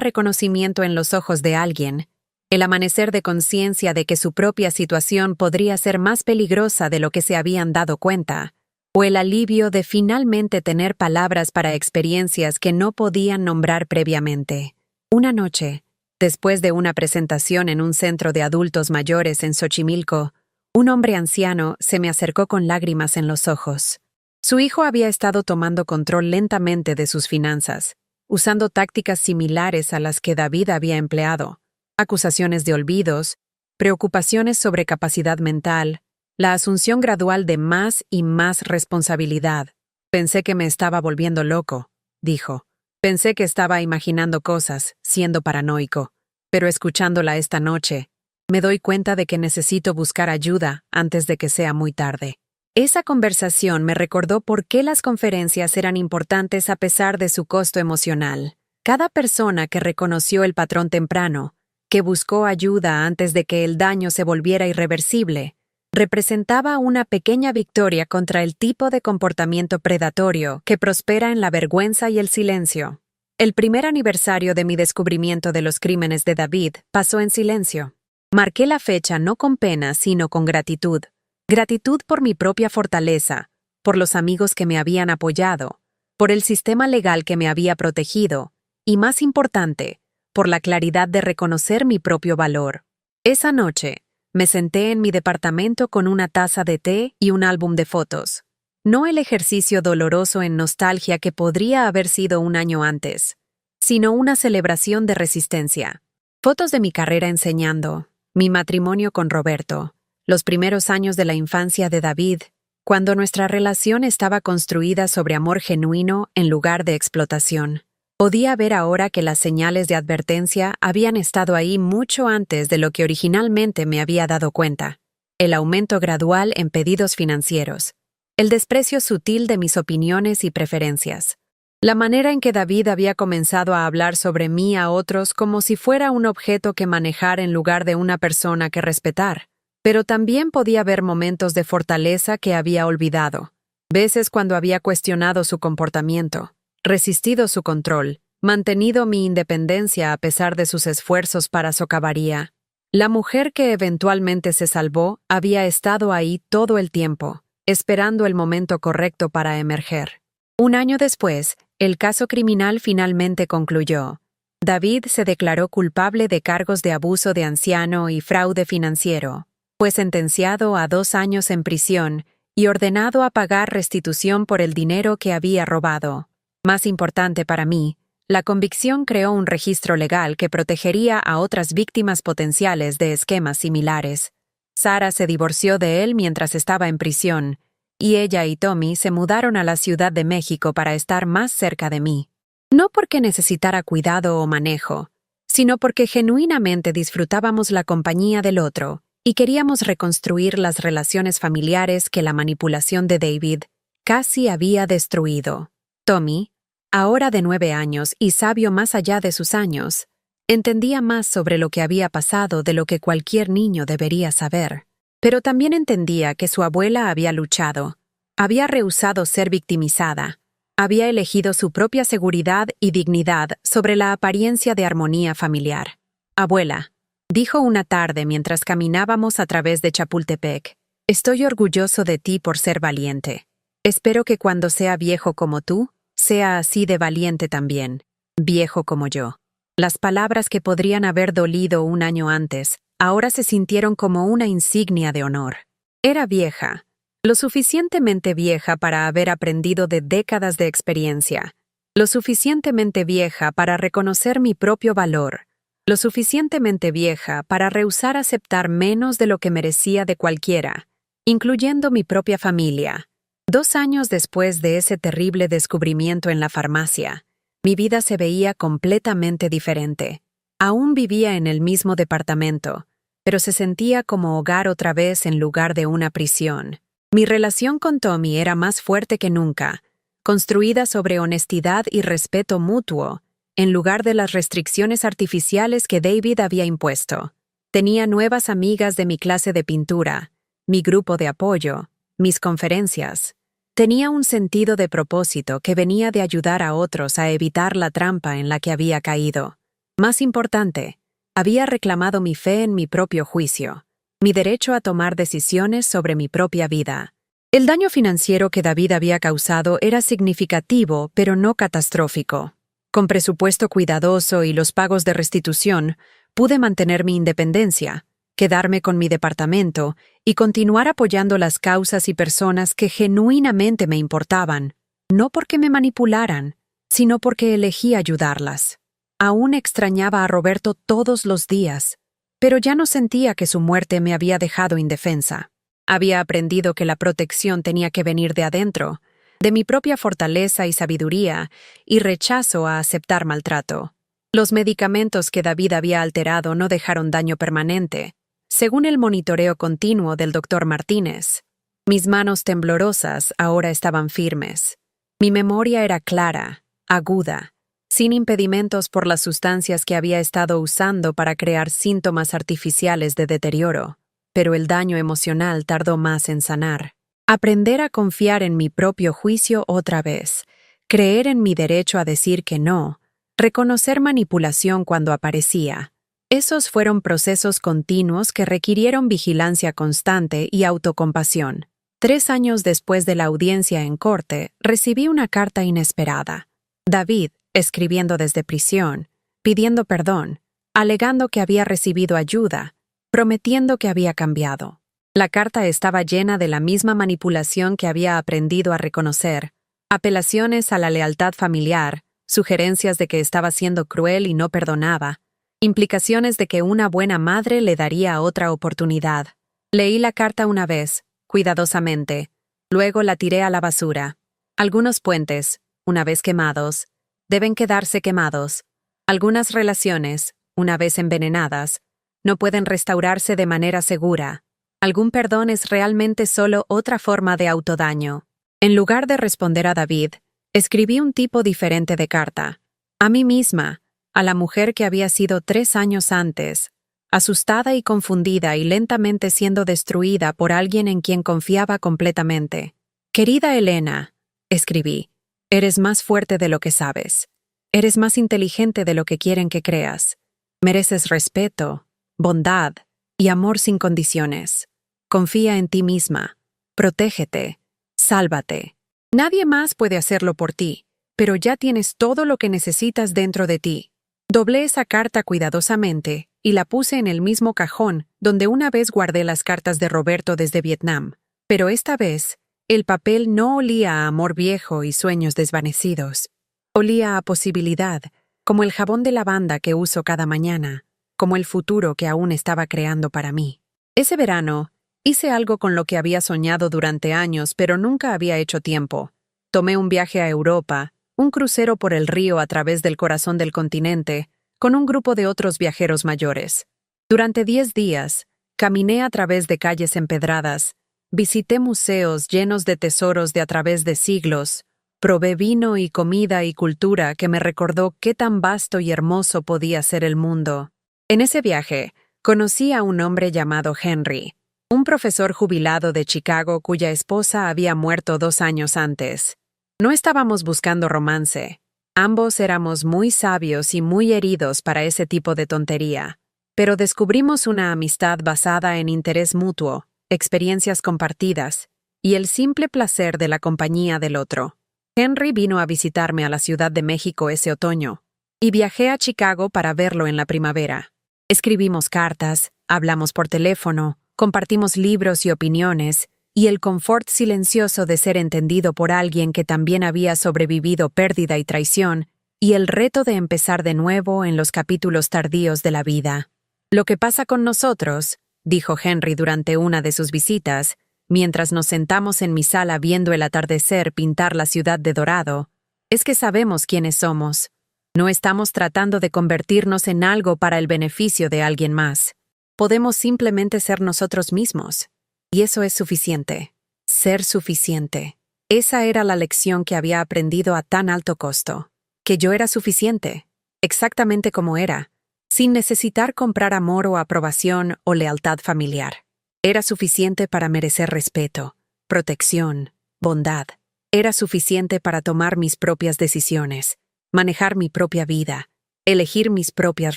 reconocimiento en los ojos de alguien, el amanecer de conciencia de que su propia situación podría ser más peligrosa de lo que se habían dado cuenta, o el alivio de finalmente tener palabras para experiencias que no podían nombrar previamente. Una noche, después de una presentación en un centro de adultos mayores en Xochimilco, un hombre anciano se me acercó con lágrimas en los ojos. Su hijo había estado tomando control lentamente de sus finanzas, usando tácticas similares a las que David había empleado: acusaciones de olvidos, preocupaciones sobre capacidad mental, la asunción gradual de más y más responsabilidad. Pensé que me estaba volviendo loco, dijo. Pensé que estaba imaginando cosas, siendo paranoico, pero escuchándola esta noche, me doy cuenta de que necesito buscar ayuda antes de que sea muy tarde. Esa conversación me recordó por qué las conferencias eran importantes a pesar de su costo emocional. Cada persona que reconoció el patrón temprano, que buscó ayuda antes de que el daño se volviera irreversible, representaba una pequeña victoria contra el tipo de comportamiento predatorio que prospera en la vergüenza y el silencio. El primer aniversario de mi descubrimiento de los crímenes de David pasó en silencio. Marqué la fecha no con pena, sino con gratitud. Gratitud por mi propia fortaleza, por los amigos que me habían apoyado, por el sistema legal que me había protegido, y más importante, por la claridad de reconocer mi propio valor. Esa noche, me senté en mi departamento con una taza de té y un álbum de fotos. No el ejercicio doloroso en nostalgia que podría haber sido un año antes, sino una celebración de resistencia. Fotos de mi carrera enseñando, mi matrimonio con Roberto, los primeros años de la infancia de David, cuando nuestra relación estaba construida sobre amor genuino en lugar de explotación. Podía ver ahora que las señales de advertencia habían estado ahí mucho antes de lo que originalmente me había dado cuenta. El aumento gradual en pedidos financieros, el desprecio sutil de mis opiniones y preferencias, la manera en que David había comenzado a hablar sobre mí a otros como si fuera un objeto que manejar en lugar de una persona que respetar. Pero también podía ver momentos de fortaleza que había olvidado, veces cuando había cuestionado su comportamiento, resistido su control, mantenido mi independencia a pesar de sus esfuerzos para socavaría. La mujer que eventualmente se salvó había estado ahí todo el tiempo, esperando el momento correcto para emerger. Un año después, el caso criminal finalmente concluyó. David se declaró culpable de cargos de abuso de anciano y fraude financiero. Fue sentenciado a 2 años en prisión y ordenado a pagar restitución por el dinero que había robado. Más importante para mí, la convicción creó un registro legal que protegería a otras víctimas potenciales de esquemas similares. Sara se divorció de él mientras estaba en prisión, y ella y Tommy se mudaron a la Ciudad de México para estar más cerca de mí. No porque necesitara cuidado o manejo, sino porque genuinamente disfrutábamos la compañía del otro y queríamos reconstruir las relaciones familiares que la manipulación de David casi había destruido. Tommy, ahora de 9 años y sabio más allá de sus años, entendía más sobre lo que había pasado de lo que cualquier niño debería saber. Pero también entendía que su abuela había luchado, había rehusado ser victimizada, había elegido su propia seguridad y dignidad sobre la apariencia de armonía familiar. «Abuela», dijo una tarde mientras caminábamos a través de Chapultepec, «estoy orgulloso de ti por ser valiente. Espero que cuando sea viejo como tú, sea así de valiente también, viejo como yo». Las palabras que podrían haber dolido un año antes, ahora se sintieron como una insignia de honor. Era vieja, lo suficientemente vieja para haber aprendido de décadas de experiencia, lo suficientemente vieja para reconocer mi propio valor, lo suficientemente vieja para rehusar aceptar menos de lo que merecía de cualquiera, incluyendo mi propia familia. 2 años después de ese terrible descubrimiento en la farmacia, mi vida se veía completamente diferente. Aún vivía en el mismo departamento, pero se sentía como hogar otra vez en lugar de una prisión. Mi relación con Tommy era más fuerte que nunca, construida sobre honestidad y respeto mutuo, en lugar de las restricciones artificiales que David había impuesto. Tenía nuevas amigas de mi clase de pintura, mi grupo de apoyo, mis conferencias. Tenía un sentido de propósito que venía de ayudar a otros a evitar la trampa en la que había caído. Más importante, había reclamado mi fe en mi propio juicio, mi derecho a tomar decisiones sobre mi propia vida. El daño financiero que David había causado era significativo, pero no catastrófico. Con presupuesto cuidadoso y los pagos de restitución, pude mantener mi independencia, quedarme con mi departamento y continuar apoyando las causas y personas que genuinamente me importaban, no porque me manipularan, sino porque elegí ayudarlas. Aún extrañaba a Roberto todos los días, pero ya no sentía que su muerte me había dejado indefensa. Había aprendido que la protección tenía que venir de adentro, de mi propia fortaleza y sabiduría, y rechazo a aceptar maltrato. Los medicamentos que David había alterado no dejaron daño permanente, según el monitoreo continuo del Dr. Martínez. Mis manos temblorosas ahora estaban firmes. Mi memoria era clara, aguda, sin impedimentos por las sustancias que había estado usando para crear síntomas artificiales de deterioro, pero el daño emocional tardó más en sanar. Aprender a confiar en mi propio juicio otra vez, creer en mi derecho a decir que no, reconocer manipulación cuando aparecía. Esos fueron procesos continuos que requirieron vigilancia constante y autocompasión. 3 años después de la audiencia en corte, recibí una carta inesperada. David, escribiendo desde prisión, pidiendo perdón, alegando que había recibido ayuda, prometiendo que había cambiado. La carta estaba llena de la misma manipulación que había aprendido a reconocer, apelaciones a la lealtad familiar, sugerencias de que estaba siendo cruel y no perdonaba, implicaciones de que una buena madre le daría otra oportunidad. Leí la carta una vez, cuidadosamente, luego la tiré a la basura. Algunos puentes, una vez quemados, deben quedarse quemados. Algunas relaciones, una vez envenenadas, no pueden restaurarse de manera segura. Algún perdón es realmente solo otra forma de autodaño. En lugar de responder a David, escribí un tipo diferente de carta. A mí misma, a la mujer que había sido 3 años antes, asustada y confundida y lentamente siendo destruida por alguien en quien confiaba completamente. Querida Elena, escribí, eres más fuerte de lo que sabes. Eres más inteligente de lo que quieren que creas. Mereces respeto, bondad y amor sin condiciones. Confía en ti misma. Protégete. Sálvate. Nadie más puede hacerlo por ti, pero ya tienes todo lo que necesitas dentro de ti. Doblé esa carta cuidadosamente y la puse en el mismo cajón donde una vez guardé las cartas de Roberto desde Vietnam, pero esta vez el papel no olía a amor viejo y sueños desvanecidos. Olía a posibilidad, como el jabón de lavanda que uso cada mañana, como el futuro que aún estaba creando para mí. Ese verano, hice algo con lo que había soñado durante años, pero nunca había hecho tiempo. Tomé un viaje a Europa, un crucero por el río a través del corazón del continente, con un grupo de otros viajeros mayores. Durante 10 días, caminé a través de calles empedradas, visité museos llenos de tesoros de a través de siglos, probé vino y comida y cultura que me recordó qué tan vasto y hermoso podía ser el mundo. En ese viaje, conocí a un hombre llamado Henry, un profesor jubilado de Chicago cuya esposa había muerto 2 años antes. No estábamos buscando romance. Ambos éramos muy sabios y muy heridos para ese tipo de tontería, pero descubrimos una amistad basada en interés mutuo, experiencias compartidas y el simple placer de la compañía del otro. Henry vino a visitarme a la Ciudad de México ese otoño, y viajé a Chicago para verlo en la primavera. Escribimos cartas, hablamos por teléfono, compartimos libros y opiniones, y el confort silencioso de ser entendido por alguien que también había sobrevivido pérdida y traición, y el reto de empezar de nuevo en los capítulos tardíos de la vida. Lo que pasa con nosotros, dijo Henry durante una de sus visitas, mientras nos sentamos en mi sala viendo el atardecer pintar la ciudad de dorado, es que sabemos quiénes somos. No estamos tratando de convertirnos en algo para el beneficio de alguien más. Podemos simplemente ser nosotros mismos. Y eso es suficiente. Ser suficiente. Esa era la lección que había aprendido a tan alto costo. Que yo era suficiente. Exactamente como era. Sin necesitar comprar amor o aprobación o lealtad familiar. Era suficiente para merecer respeto, protección, bondad. Era suficiente para tomar mis propias decisiones, manejar mi propia vida, elegir mis propias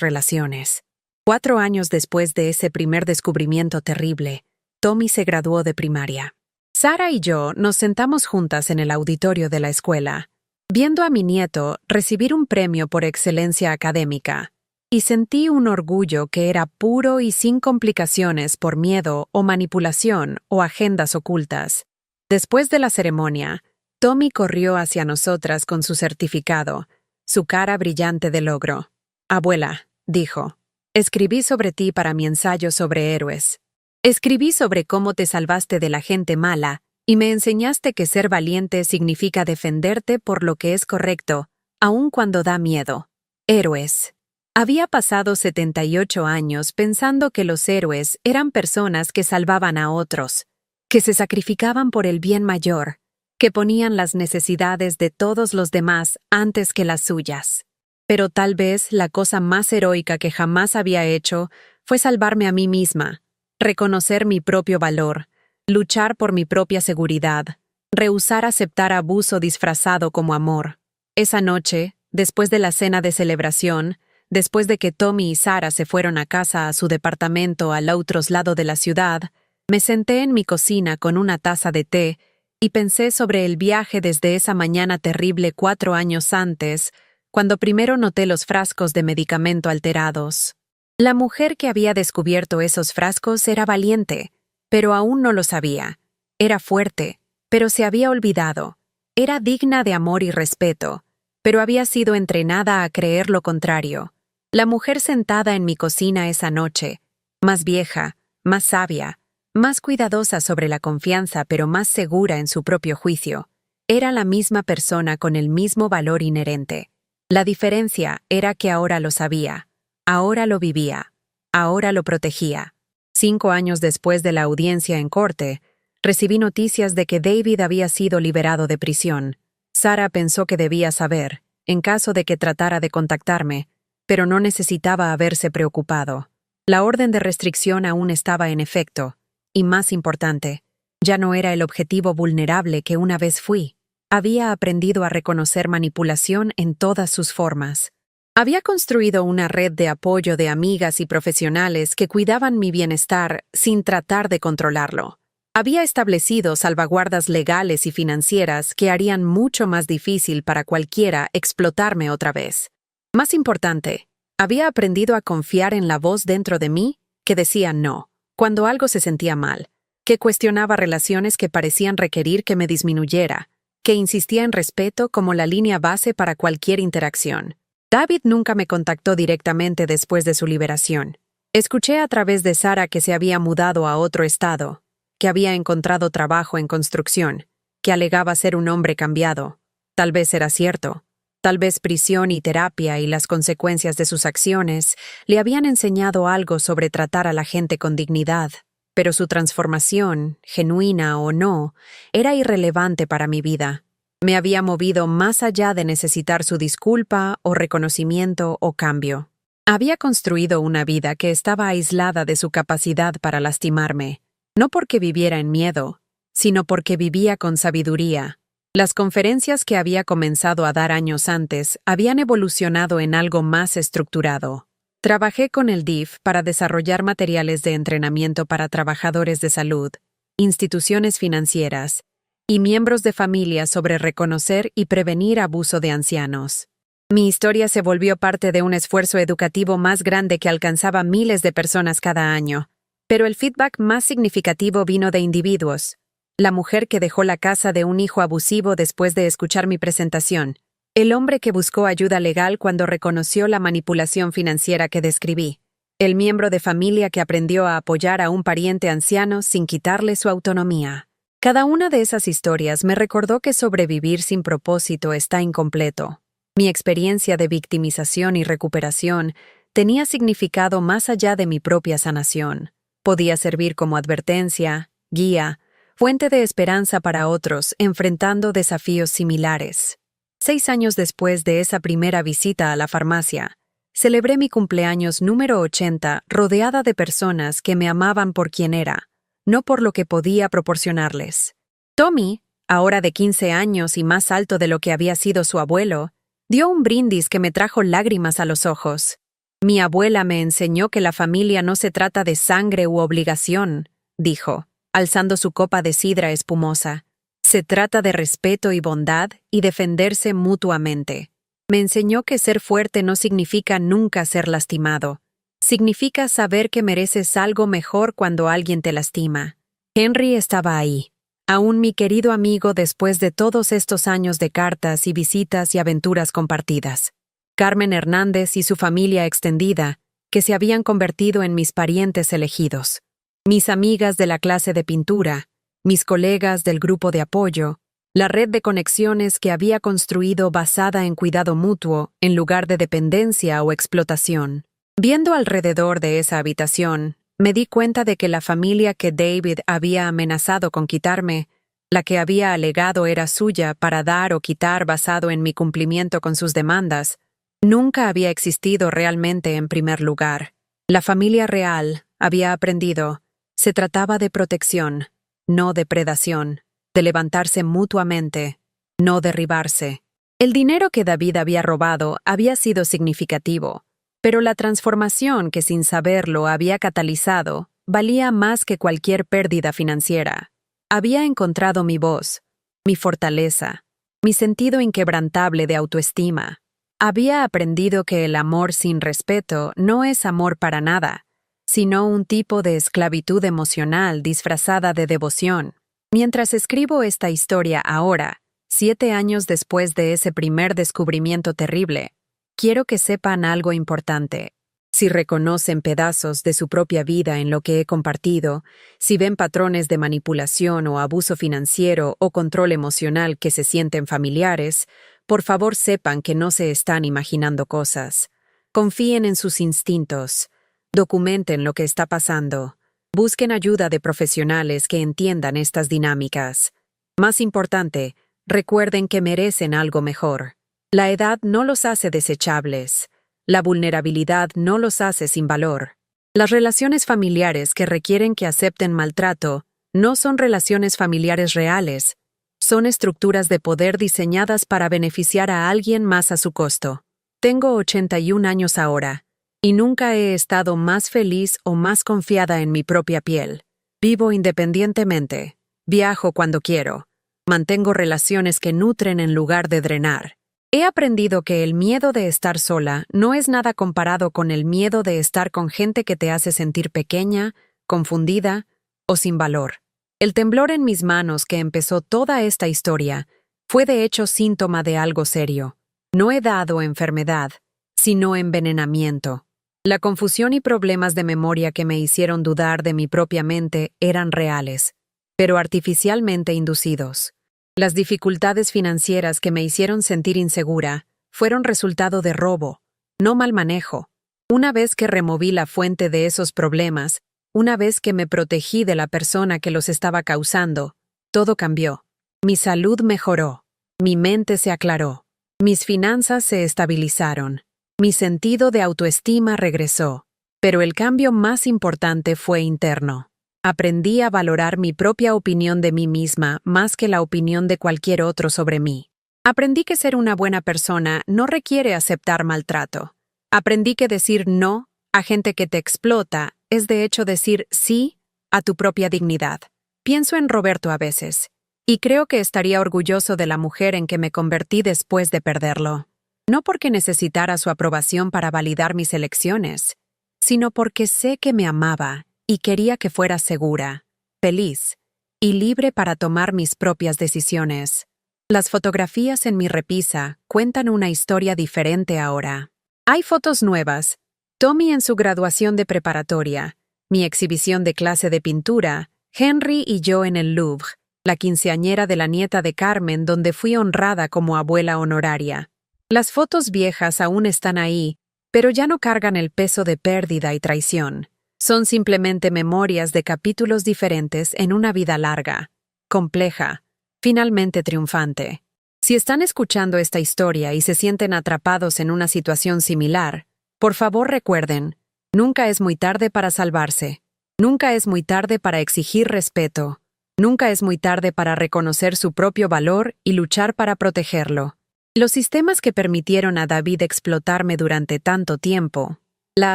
relaciones. 4 años después de ese primer descubrimiento terrible, Tommy se graduó de primaria. Sara y yo nos sentamos juntas en el auditorio de la escuela, viendo a mi nieto recibir un premio por excelencia académica, y sentí un orgullo que era puro y sin complicaciones por miedo o manipulación o agendas ocultas. Después de la ceremonia, Tommy corrió hacia nosotras con su certificado, su cara brillante de logro. «Abuela», dijo, «escribí sobre ti para mi ensayo sobre héroes. Escribí sobre cómo te salvaste de la gente mala y me enseñaste que ser valiente significa defenderte por lo que es correcto, aun cuando da miedo. Héroes». Había pasado 78 años pensando que los héroes eran personas que salvaban a otros, que se sacrificaban por el bien mayor, que ponían las necesidades de todos los demás antes que las suyas. Pero tal vez la cosa más heroica que jamás había hecho fue salvarme a mí misma, reconocer mi propio valor, luchar por mi propia seguridad, rehusar aceptar abuso disfrazado como amor. Esa noche, después de la cena de celebración, después de que Tommy y Sara se fueron a casa a su departamento al otro lado de la ciudad, me senté en mi cocina con una taza de té y pensé sobre el viaje desde esa mañana terrible 4 años antes, cuando primero noté los frascos de medicamento alterados. La mujer que había descubierto esos frascos era valiente, pero aún no lo sabía. Era fuerte, pero se había olvidado. Era digna de amor y respeto, pero había sido entrenada a creer lo contrario. La mujer sentada en mi cocina esa noche, más vieja, más sabia, más cuidadosa sobre la confianza pero más segura en su propio juicio, era la misma persona con el mismo valor inherente. La diferencia era que ahora lo sabía, ahora lo vivía, ahora lo protegía. 5 años después de la audiencia en corte, recibí noticias de que David había sido liberado de prisión. Sarah pensó que debía saber, en caso de que tratara de contactarme, pero no necesitaba haberse preocupado. La orden de restricción aún estaba en efecto, y más importante, ya no era el objetivo vulnerable que una vez fui. Había aprendido a reconocer manipulación en todas sus formas. Había construido una red de apoyo de amigas y profesionales que cuidaban mi bienestar sin tratar de controlarlo. Había establecido salvaguardas legales y financieras que harían mucho más difícil para cualquiera explotarme otra vez. Más importante, había aprendido a confiar en la voz dentro de mí que decía no, cuando algo se sentía mal, que cuestionaba relaciones que parecían requerir que me disminuyera, que insistía en respeto como la línea base para cualquier interacción. David nunca me contactó directamente después de su liberación. Escuché a través de Sarah que se había mudado a otro estado, que había encontrado trabajo en construcción, que alegaba ser un hombre cambiado. Tal vez era cierto. Tal vez prisión y terapia y las consecuencias de sus acciones le habían enseñado algo sobre tratar a la gente con dignidad, pero su transformación, genuina o no, era irrelevante para mi vida. Me había movido más allá de necesitar su disculpa o reconocimiento o cambio. Había construido una vida que estaba aislada de su capacidad para lastimarme, no porque viviera en miedo, sino porque vivía con sabiduría. Las conferencias que había comenzado a dar años antes habían evolucionado en algo más estructurado. Trabajé con el DIF para desarrollar materiales de entrenamiento para trabajadores de salud, instituciones financieras y miembros de familia sobre reconocer y prevenir abuso de ancianos. Mi historia se volvió parte de un esfuerzo educativo más grande que alcanzaba miles de personas cada año, pero el feedback más significativo vino de individuos. La mujer que dejó la casa de un hijo abusivo después de escuchar mi presentación, el hombre que buscó ayuda legal cuando reconoció la manipulación financiera que describí, el miembro de familia que aprendió a apoyar a un pariente anciano sin quitarle su autonomía. Cada una de esas historias me recordó que sobrevivir sin propósito está incompleto. Mi experiencia de victimización y recuperación tenía significado más allá de mi propia sanación. Podía servir como advertencia, guía, fuente de esperanza para otros enfrentando desafíos similares. 6 años después de esa primera visita a la farmacia, celebré mi cumpleaños número 80 rodeada de personas que me amaban por quien era, no por lo que podía proporcionarles. Tommy, ahora de 15 años y más alto de lo que había sido su abuelo, dio un brindis que me trajo lágrimas a los ojos. Mi abuela me enseñó que la familia no se trata de sangre u obligación, dijo, alzando su copa de sidra espumosa. Se trata de respeto y bondad y defenderse mutuamente. Me enseñó que ser fuerte no significa nunca ser lastimado. Significa saber que mereces algo mejor cuando alguien te lastima. Henry estaba ahí, aún mi querido amigo después de todos estos años de cartas y visitas y aventuras compartidas. Carmen Hernández y su familia extendida, que se habían convertido en mis parientes elegidos. Mis amigas de la clase de pintura, mis colegas del grupo de apoyo, la red de conexiones que había construido basada en cuidado mutuo en lugar de dependencia o explotación. Viendo alrededor de esa habitación, me di cuenta de que la familia que David había amenazado con quitarme, la que había alegado era suya para dar o quitar basado en mi cumplimiento con sus demandas, nunca había existido realmente en primer lugar. La familia real, había aprendido, se trataba de protección, no de predación, de levantarse mutuamente, no derribarse. El dinero que David había robado había sido significativo, pero la transformación que sin saberlo había catalizado valía más que cualquier pérdida financiera. Había encontrado mi voz, mi fortaleza, mi sentido inquebrantable de autoestima. Había aprendido que el amor sin respeto no es amor para nada, sino un tipo de esclavitud emocional disfrazada de devoción. Mientras escribo esta historia ahora, 7 años después de ese primer descubrimiento terrible, quiero que sepan algo importante. Si reconocen pedazos de su propia vida en lo que he compartido, si ven patrones de manipulación o abuso financiero o control emocional que se sienten familiares, Por favor, sepan que no se están imaginando cosas. Confíen en sus instintos. Documenten lo que está pasando. Busquen ayuda de profesionales que entiendan estas dinámicas. Más importante, recuerden que merecen algo mejor. La edad no los hace desechables. La vulnerabilidad no los hace sin valor. Las relaciones familiares que requieren que acepten maltrato no son relaciones familiares reales, son estructuras de poder diseñadas para beneficiar a alguien más a su costo. Tengo 81 años ahora, y nunca he estado más feliz o más confiada en mi propia piel. Vivo independientemente, viajo cuando quiero, mantengo relaciones que nutren en lugar de drenar. He aprendido que el miedo de estar sola no es nada comparado con el miedo de estar con gente que te hace sentir pequeña, confundida o sin valor. El temblor en mis manos que empezó toda esta historia fue de hecho síntoma de algo serio. No edad o enfermedad, sino envenenamiento. La confusión y problemas de memoria que me hicieron dudar de mi propia mente eran reales, pero artificialmente inducidos. Las dificultades financieras que me hicieron sentir insegura fueron resultado de robo, no mal manejo. Una vez que removí la fuente de esos problemas, una vez que me protegí de la persona que los estaba causando, todo cambió. Mi salud mejoró, mi mente se aclaró, mis finanzas se estabilizaron, mi sentido de autoestima regresó, pero el cambio más importante fue interno. Aprendí a valorar mi propia opinión de mí misma más que la opinión de cualquier otro sobre mí. Aprendí que ser una buena persona no requiere aceptar maltrato. Aprendí que decir no a gente que te explota es de hecho decir sí a tu propia dignidad. Pienso en Roberto a veces, y creo que estaría orgulloso de la mujer en que me convertí después de perderlo. No porque necesitara su aprobación para validar mis elecciones, sino porque sé que me amaba y quería que fuera segura, feliz y libre para tomar mis propias decisiones. Las fotografías en mi repisa cuentan una historia diferente ahora. Hay fotos nuevas. Tommy en su graduación de preparatoria, mi exhibición de clase de pintura, Henry y yo en el Louvre, la quinceañera de la nieta de Carmen donde fui honrada como abuela honoraria. Las fotos viejas aún están ahí, pero ya no cargan el peso de pérdida y traición. Son simplemente memorias de capítulos diferentes en una vida larga, compleja, finalmente triunfante. Si están escuchando esta historia y se sienten atrapados en una situación similar, por favor recuerden, nunca es muy tarde para salvarse, nunca es muy tarde para exigir respeto, nunca es muy tarde para reconocer su propio valor y luchar para protegerlo. Los sistemas que permitieron a David explotarme durante tanto tiempo, la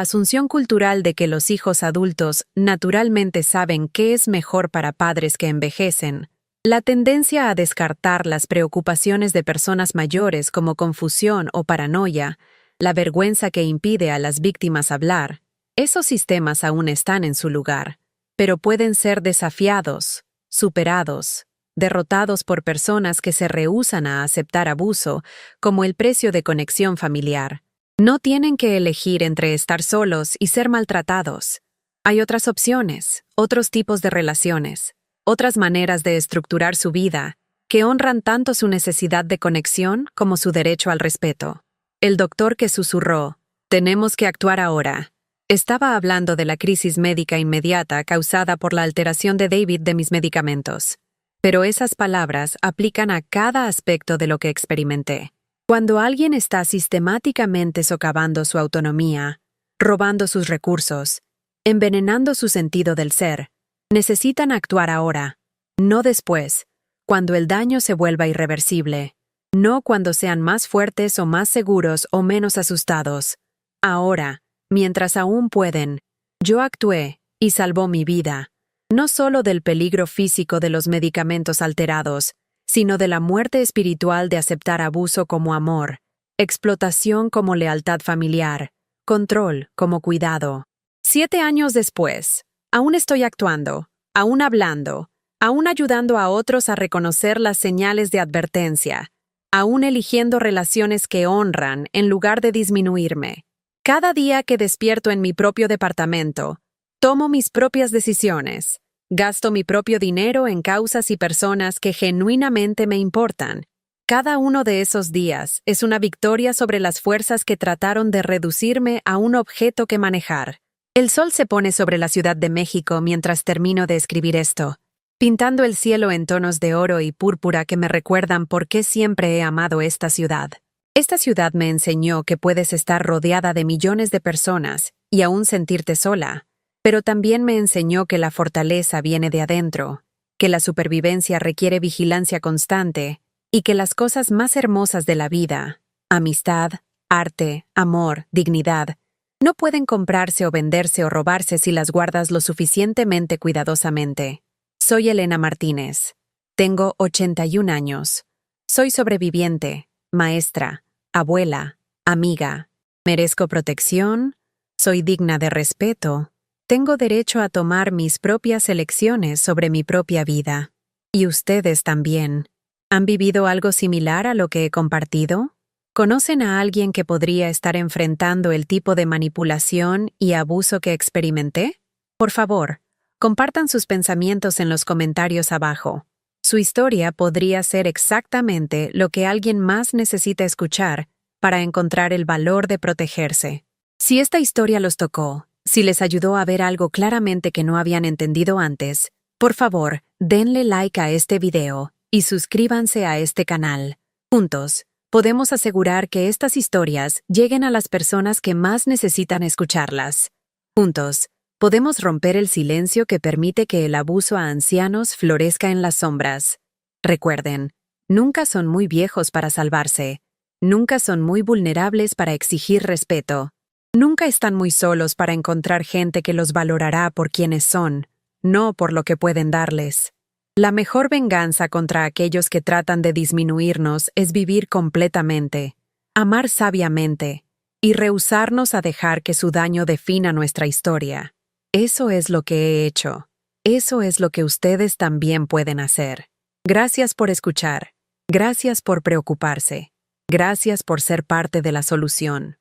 asunción cultural de que los hijos adultos naturalmente saben qué es mejor para padres que envejecen, la tendencia a descartar las preocupaciones de personas mayores como confusión o paranoia, la vergüenza que impide a las víctimas hablar, esos sistemas aún están en su lugar, pero pueden ser desafiados, superados, derrotados por personas que se rehúsan a aceptar abuso como el precio de conexión familiar. No tienen que elegir entre estar solos y ser maltratados. Hay otras opciones, otros tipos de relaciones, otras maneras de estructurar su vida, que honran tanto su necesidad de conexión como su derecho al respeto. El doctor que susurró, «Tenemos que actuar ahora», estaba hablando de la crisis médica inmediata causada por la alteración de David de mis medicamentos. Pero esas palabras aplican a cada aspecto de lo que experimenté. Cuando alguien está sistemáticamente socavando su autonomía, robando sus recursos, envenenando su sentido del ser, necesitan actuar ahora, no después, cuando el daño se vuelva irreversible. No cuando sean más fuertes o más seguros o menos asustados. Ahora, mientras aún pueden, yo actué y salvó mi vida, no solo del peligro físico de los medicamentos alterados, sino de la muerte espiritual de aceptar abuso como amor, explotación como lealtad familiar, control como cuidado. 7 años después, aún estoy actuando, aún hablando, aún ayudando a otros a reconocer las señales de advertencia, aún eligiendo relaciones que honran en lugar de disminuirme. Cada día que despierto en mi propio departamento, tomo mis propias decisiones, gasto mi propio dinero en causas y personas que genuinamente me importan, Cada uno de esos días es una victoria sobre las fuerzas que trataron de reducirme a un objeto que manejar. El sol se pone sobre la Ciudad de México mientras termino de escribir esto, pintando el cielo en tonos de oro y púrpura que me recuerdan por qué siempre he amado esta ciudad. Esta ciudad me enseñó que puedes estar rodeada de millones de personas y aún sentirte sola, pero también me enseñó que la fortaleza viene de adentro, que la supervivencia requiere vigilancia constante y que las cosas más hermosas de la vida, amistad, arte, amor, dignidad, no pueden comprarse o venderse o robarse si las guardas lo suficientemente cuidadosamente. Soy Elena Martínez. Tengo 81 años. Soy sobreviviente, maestra, abuela, amiga. Merezco protección. Soy digna de respeto. Tengo derecho a tomar mis propias elecciones sobre mi propia vida. Y ustedes también. ¿Han vivido algo similar a lo que he compartido? ¿Conocen a alguien que podría estar enfrentando el tipo de manipulación y abuso que experimenté? Por favor, compartan sus pensamientos en los comentarios abajo. Su historia podría ser exactamente lo que alguien más necesita escuchar para encontrar el valor de protegerse. Si esta historia los tocó, si les ayudó a ver algo claramente que no habían entendido antes, por favor, denle like a este video y suscríbanse a este canal. Juntos, podemos asegurar que estas historias lleguen a las personas que más necesitan escucharlas. Juntos, podemos romper el silencio que permite que el abuso a ancianos florezca en las sombras. Recuerden, nunca son muy viejos para salvarse. Nunca son muy vulnerables para exigir respeto. Nunca están muy solos para encontrar gente que los valorará por quienes son, no por lo que pueden darles. La mejor venganza contra aquellos que tratan de disminuirnos es vivir completamente, amar sabiamente y rehusarnos a dejar que su daño defina nuestra historia. Eso es lo que he hecho. Eso es lo que ustedes también pueden hacer. Gracias por escuchar. Gracias por preocuparse. Gracias por ser parte de la solución.